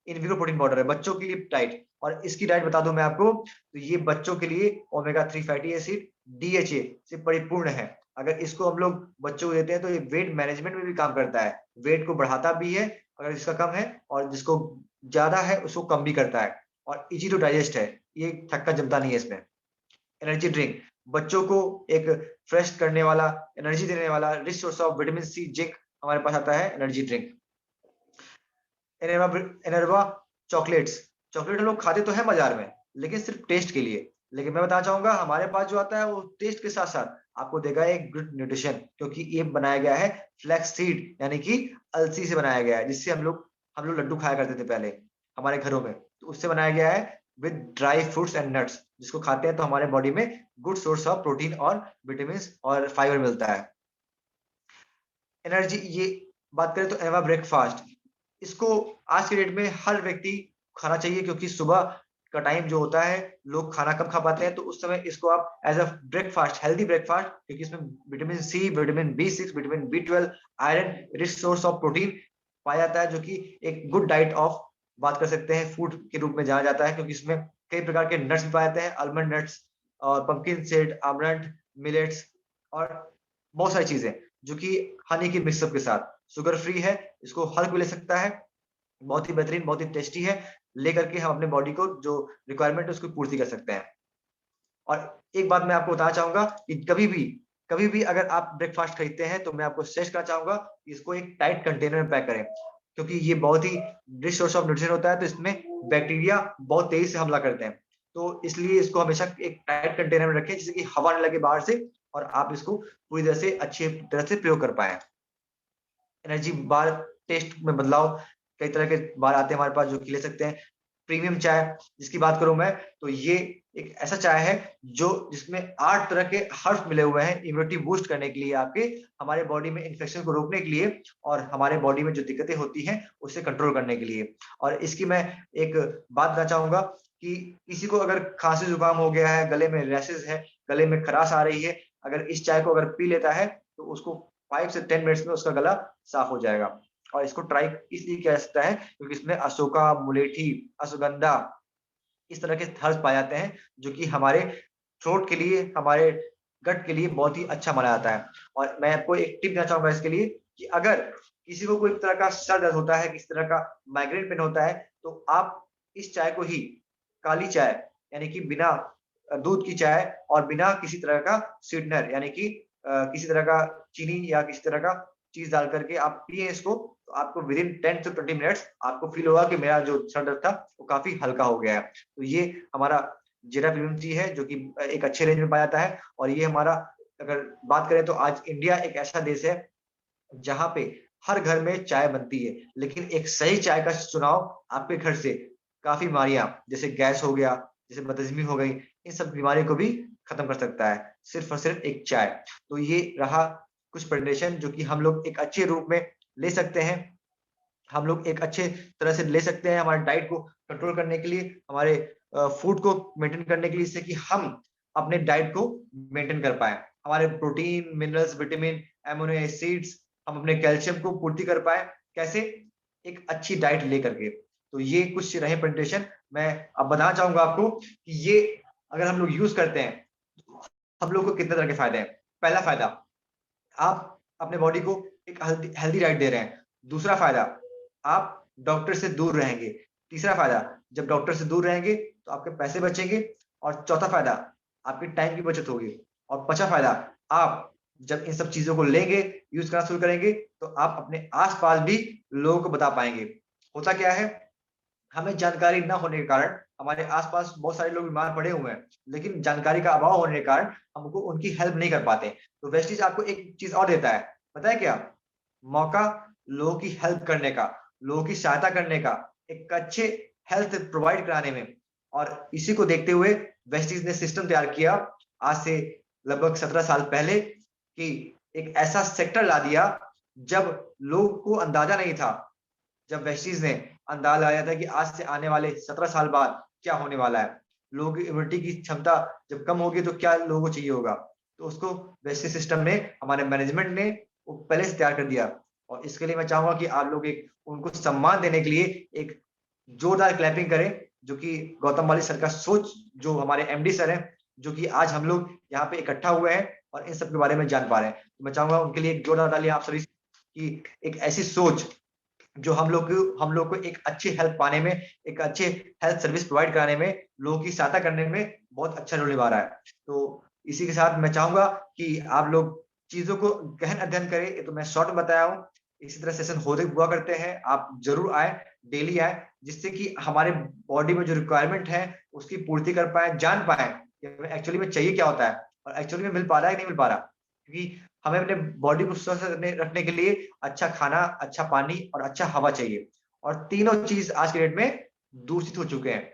इनविगो प्रोटीन पाउडर है बच्चों के लिए डाइट, और इसकी डाइट बता दूं मैं आपको, तो ये बच्चों के लिए ओमेगा 3 फैटी एसिड, DHA से परिपूर्ण है। अगर इसको हम लोग बच्चों को देते हैं तो ये वेट मैनेजमेंट में भी काम करता है, वेट को बढ़ाता भी है अगर जिसका कम है, और जिसको ज्यादा है उसको कम भी करता है, और इजी टू डाइजेस्ट है, ये थक्का जमता नहीं है इसमें। एनर्जी ड्रिंक, बच्चों को एक फ्रेश करने वाला, एनर्जी देने वाला, rich source of vitamin C, zinc हमारे पास आता है एनर्जी ड्रिंक। एनर्वा एनर्वा चॉकलेट्स, चॉकलेट हम लोग खाते तो है बाजार में, लेकिन सिर्फ टेस्ट के लिए। लेकिन मैं बताना चाहूंगा हमारे पास जो आता है वो टेस्ट के साथ साथ आपको देगा एक गुड न्यूट्रिशन, क्योंकि ये बनाया गया है फ्लैक्स सीड यानी कि अलसी से बनाया गया है, जिससे हम लोग लड्डू खाया करते थे पहले हमारे घरों में, तो उससे बनाया गया है with dry fruits and nuts, जिसको खाते हैं तो हमारे बॉडी में गुड सोर्स ऑफ प्रोटीन और विटामिन और फाइबर मिलता है। एनर्जी, ये बात करें तो एवा ब्रेकफास्ट, इसको आज के डेट में हर व्यक्ति खाना चाहिए, क्योंकि सुबह का टाइम जो होता है लोग खाना कम खा पाते हैं, तो उस समय इसको आप as a breakfast, healthy breakfast, क्योंकि इसमें vitamin C, vitamin B6, vitamin B12, iron, rich source of protein पाया जाता है, जो कि एक गुड डाइट ऑफ बात कर सकते हैं फूड के रूप में जाना जाता है, क्योंकि इसमें कई प्रकार के नट्स भी पाए जाते हैं, आलमंड नट्स और पंपकिन सीड, आमरंड, मिलेट्स, और बहुत सारी चीजें जो कि हनी के मिक्सअप के साथ शुगर फ्री है, इसको हर कोई ले सकता है, बहुत ही बेहतरीन, बहुत ही टेस्टी है, लेकर के हम अपने बॉडी को जो रिक्वायरमेंट है उसको पूर्ति कर सकते हैं। और एक बात मैं आपको बताना चाहूंगा कि कभी भी कभी भी अगर आप ब्रेकफास्ट खरीदते हैं तो मैं आपको सजेस्ट करना चाहूंगा कि इसको एक टाइट कंटेनर में पैक करें, क्योंकि ये बहुत ही रिच सोर्स ऑफ न्यूट्रिशन होता है, तो इसमें बैक्टीरिया बहुत तेजी से हमला करते हैं। तो इसलिए इसको हमेशा एक टाइट कंटेनर में रखें जिससे कि हवा न लगे बाहर से, और आप इसको पूरी तरह से अच्छी तरह से प्रयोग कर पाए। एनर्जी बार टेस्ट में बदलाव, कई तरह के बार आते हैं हमारे पास जो कि ले सकते हैं। प्रीमियम चाय जिसकी बात करूं मैं, तो ये एक ऐसा चाय है जो जिसमें 8 तरह के हर्ब्स मिले हुए हैं इम्यूनिटी बूस्ट करने के लिए, आपके हमारे बॉडी में इन्फेक्शन को रोकने के लिए और हमारे बॉडी में जो दिक्कतें होती हैं उसे कंट्रोल करने के लिए। और इसकी मैं एक बात बताना चाहूंगा कि किसी को अगर खांसी जुकाम हो गया है, गले में रैशेस है, गले में खराश आ रही है, अगर इस चाय को अगर पी लेता है तो उसको 5 से 10 मिनट्स में उसका गला साफ हो जाएगा। और इसको ट्राई इसलिए किया जा सकता है क्योंकि इसमें अशोका, मुलेठी, अश्वगंधा इस तरह के हर्ब्स पाए जाते हैं जो कि हमारे थ्रोट के लिए, हमारे गट के लिए बहुत ही अच्छा माना जाता है। और मैं आपको एक टिप देना चाहूंगा इसके लिए कि अगर किसी को कोई तरह का सर दर्द होता है, किसी तरह का माइग्रेन पेन होता है, तो आप इस चाय को ही, काली चाय यानी कि बिना दूध की चाय और बिना किसी तरह का स्वीटनर यानी कि किसी तरह का चीनी या किसी तरह का चीज डाल करके आप पिए इसको, तो आपको विद इन 10 से 20 मिनट्स आपको फील होगा कि मेरा जो सर दर्द था वो काफी हल्का हो गया है। तो ये हमारा जीरा प्रीमियम टी है जो कि एक अच्छे रेंज में पाया जाता है। और ये हमारा, अगर बात करें तो आज इंडिया एक ऐसा देश है जहाँ पे हर घर में चाय बनती है, लेकिन एक सही चाय का चुनाव आपके घर से काफी बीमारियां जैसे गैस हो गया, जैसे बदहजमी हो गई, इन सब बीमारियों को भी खत्म कर सकता है सिर्फ और सिर्फ एक चाय। तो ये रहा कुछ प्रेजेंटेशन जो कि हम लोग एक अच्छे रूप में ले सकते हैं, हम लोग एक अच्छे तरह से ले सकते हैं हमारे डाइट को कंट्रोल करने के लिए, हमारे फूड को मेंटेन करने के लिए, इससे कि हम अपने डाइट को मेंटेन कर पाए, हमारे protein, minerals, vitamin, amino acids, हम अपने कैल्शियम को पूर्ति कर पाए। कैसे? एक अच्छी डाइट लेकर के। तो ये कुछ रहे प्रेजेंटेशन। मैं अब बताना चाहूंगा आपको कि ये अगर हम लोग यूज करते हैं तो हम लोग को कितने तरह के फायदे हैं। पहला फायदा, आप अपने बॉडी को एक हेल्दी डाइट दे रहे हैं। दूसरा फायदा, आप डॉक्टर से दूर रहेंगे। तीसरा फायदा, जब डॉक्टर से दूर रहेंगे तो आपके पैसे बचेंगे। और चौथा फायदा, आपकी टाइम की बचत होगी। और पांचवा फायदा, आप जब इन सब चीजों को लेंगे, यूज करना शुरू करेंगे, तो आप अपने आसपास भी लोगों को बता पाएंगे। होता क्या है, हमें जानकारी न होने के कारण हमारे आसपास बहुत सारे लोग बीमार पड़े हुए हैं, लेकिन जानकारी का अभाव होने के कारण हमको उनकी हेल्प नहीं कर पाते। तो वेस्टीज आपको एक चीज और देता है, पता है क्या? मौका लोगों की हेल्प करने का, लोगों की सहायता करने का, एक अच्छे हेल्थ प्रोवाइड कराने में। और इसी को देखते हुए वेस्टीज ने सिस्टम तैयार किया आज से लगभग 17 साल पहले, कि एक ऐसा सेक्टर ला दिया जब लोगों को अंदाजा नहीं था, जब वेस्टीज ने अंदाजा लगाया था कि आज से आने वाले 17 साल बाद क्या होने वाला है, लोगों की इम्यूनिटी की क्षमता जब कम होगी तो क्या लोगों को चाहिए होगा। तो उसको वेस्टीज सिस्टम ने, हमारे मैनेजमेंट ने वो पहले से तैयार कर दिया। और इसके लिए मैं चाहूंगा कि आप लोग एक उनको सम्मान देने के लिए एक जोरदार क्लैपिंग करें, जो कि गौतम वाली सर का सोच, जो हमारे एमडी सर हैं, जो कि आज हम लोग यहाँ पे इकट्ठा हुए हैं और इन सब के बारे में जान पा रहे हैं। तो मैं चाहूंगा उनके लिए एक जोरदार ताली आप सभी की, एक ऐसी सोच जो हम लोग को एक अच्छी हेल्प पाने में, एक अच्छे हेल्थ सर्विस प्रोवाइड कराने में, लोगों की सहायता करने में बहुत अच्छा रोल निभा रहा है। तो इसी के साथ मैं चाहूंगा कि आप लोग चीजों को गहन अध्ययन करें। ये तो मैं शॉर्ट में बताया हूँ, इसी तरह सेशन होते हुआ करते हैं, आप जरूर आए, डेली आए, जिससे कि हमारे बॉडी में जो रिक्वायरमेंट है उसकी पूर्ति कर पाए, जान पाए एक्चुअली में चाहिए क्या होता है और एक्चुअली में मिल पा रहा है कि नहीं मिल पा रहा। क्योंकि हमें अपने बॉडी को स्वस्थ रखने के लिए अच्छा खाना, अच्छा पानी और अच्छा हवा चाहिए। और तीनों चीज आज के डेट में दूषित हो चुके हैं,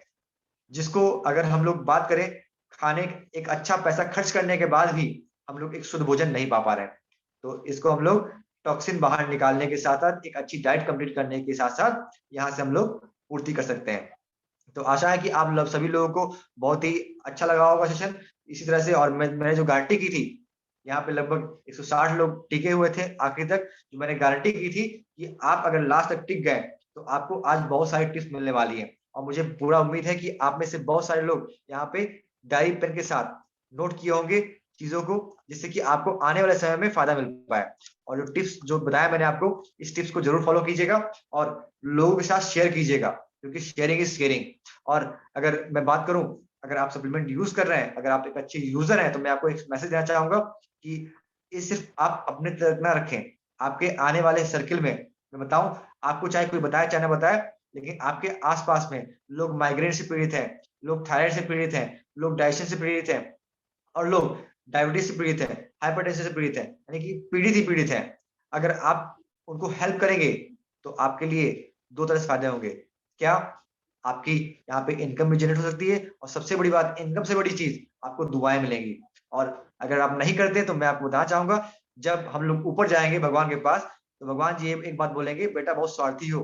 जिसको अगर हम लोग बात करें, खाने एक अच्छा पैसा खर्च करने के बाद भी हम लोग एक शुद्ध भोजन नहीं पा पा रहे हैं। तो इसको हम लोग टॉक्सिन बाहर निकालने के साथ साथ एक अच्छी डाइट कंप्लीट करने के साथ साथ यहाँ से हम लोग पूर्ति कर सकते हैं। तो आशा है कि आप लोग सभी लोगों को बहुत ही अच्छा लगा होगा सेशन। इसी तरह से, और मैंने जो गारंटी की थी, यहाँ पे लगभग 160 लोग टिके हुए थे आखिर तक, जो मैंने गारंटी की थी कि आप अगर लास्ट तक टिक गए तो आपको आज बहुत सारी टिप्स मिलने वाली है। और मुझे पूरा उम्मीद है कि आप में से बहुत सारे लोग यहाँ पे डायरी पेन के साथ नोट किए होंगे चीजों को, जिससे कि आपको आने वाले समय में फायदा मिल पाए। और जो टिप्स जो बताया मैंने आपको, इस टिप्स को जरूर फॉलो कीजिएगा और लोगों के साथ शेयर कीजिएगा, क्योंकि शेयरिंग इज केयरिंग। और अगर मैं बात करूं, अगर आप सप्लीमेंट यूज कर रहे हैं, अगर आप एक अच्छे यूजर हैं, तो मैं आपको एक मैसेज देना चाहूंगा कि ये सिर्फ आप अपने तक ना रखें, आपके आने वाले सर्किल में मैं बताऊं, आपको चाहे कोई बताए चाहे ना बताए, लेकिन आपके आसपास में लोग माइग्रेन से पीड़ित हैं, लोग थायराइड से पीड़ित हैं, लोग डाइजेशन से पीड़ित हैं, और लोग डायबिटीज से पीड़ित है, हाइपरटेंशन से पीड़ित है, यानी कि पीड़ित ही पीड़ित है। अगर आप उनको हेल्प करेंगे तो आपके लिए दो तरह से फायदे होंगे। क्या? आपकी यहाँ पे इनकम भी जनरेट हो सकती है, और सबसे बड़ी बात, इनकम से बड़ी चीज, आपको दुआएं मिलेंगी। और अगर आप नहीं करते तो मैं आपको बताना चाहूंगा, जब हम लोग ऊपर जाएंगे भगवान के पास, तो भगवान जी एक बात बोलेंगे, बेटा बहुत स्वार्थी हो,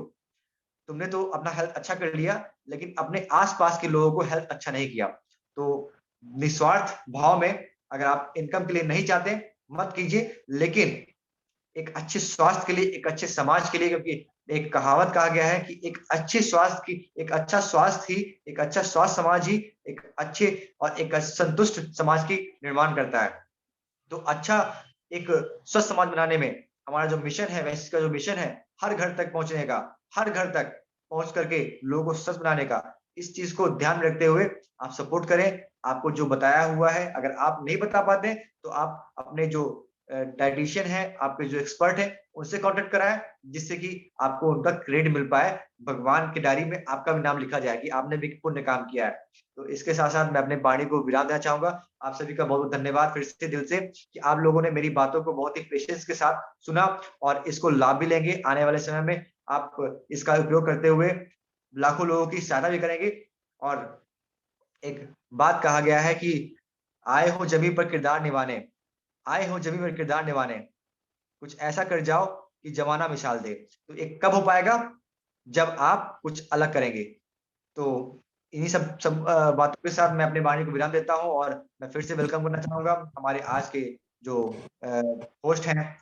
तुमने तो अपना हेल्थ अच्छा कर लिया, लेकिन अपने आसपास के लोगों को हेल्थ अच्छा नहीं किया। तो निस्वार्थ भाव में, अगर आप इनकम के लिए नहीं चाहते, मत कीजिए, लेकिन एक अच्छे स्वास्थ्य के लिए, एक अच्छे समाज के लिए, क्योंकि एक कहावत कहा गया है कि एक अच्छे स्वास्थ्य की, एक अच्छा स्वास्थ्य ही, एक अच्छा स्वास्थ्य समाज ही एक अच्छे और एक संतुष्ट समाज की निर्माण करता है। तो अच्छा एक स्वस्थ समाज बनाने में हमारा जो मिशन है, वैसे का जो मिशन है, हर घर तक पहुंचने का, हर घर तक पहुंच करके लोगों को स्वस्थ बनाने का, इस चीज को ध्यान में रखते हुए आप सपोर्ट करें। आपको जो बताया हुआ है, अगर आप नहीं बता पाते तो आप अपने जो डाइटिशियन है, आपके जो एक्सपर्ट है, उनसे कांटेक्ट कराएं, जिससे कि आपको उनका क्रेडिट मिल पाए, भगवान की डायरी में आपका भी नाम लिखा जाए कि आपने भी पुण्य काम किया है। तो इसके साथ साथ मैं अपने वाणी को विराम देना चाहूंगा। आप सभी का बहुत बहुत धन्यवाद फिर से दिल से, कि आप लोगों ने मेरी बातों को बहुत ही पेशेंस के साथ सुना, और इसको लाभ भी लेंगे आने वाले समय में। आप इसका उपयोग करते हुए लाखों लोगों की सहायता भी करेंगे। और एक बात कहा गया है कि आए हो जमी पर किरदार निभाने, आए हो जमी पर किरदार निभाने, कुछ ऐसा कर जाओ कि जमाना मिसाल दे। तो ये कब हो पाएगा? जब आप कुछ अलग करेंगे। तो इन्हीं सब बातों के साथ मैं अपने वाणी को विराम देता हूँ, और मैं फिर से वेलकम करना चाहूंगा हमारे आज के जो होस्ट हैं,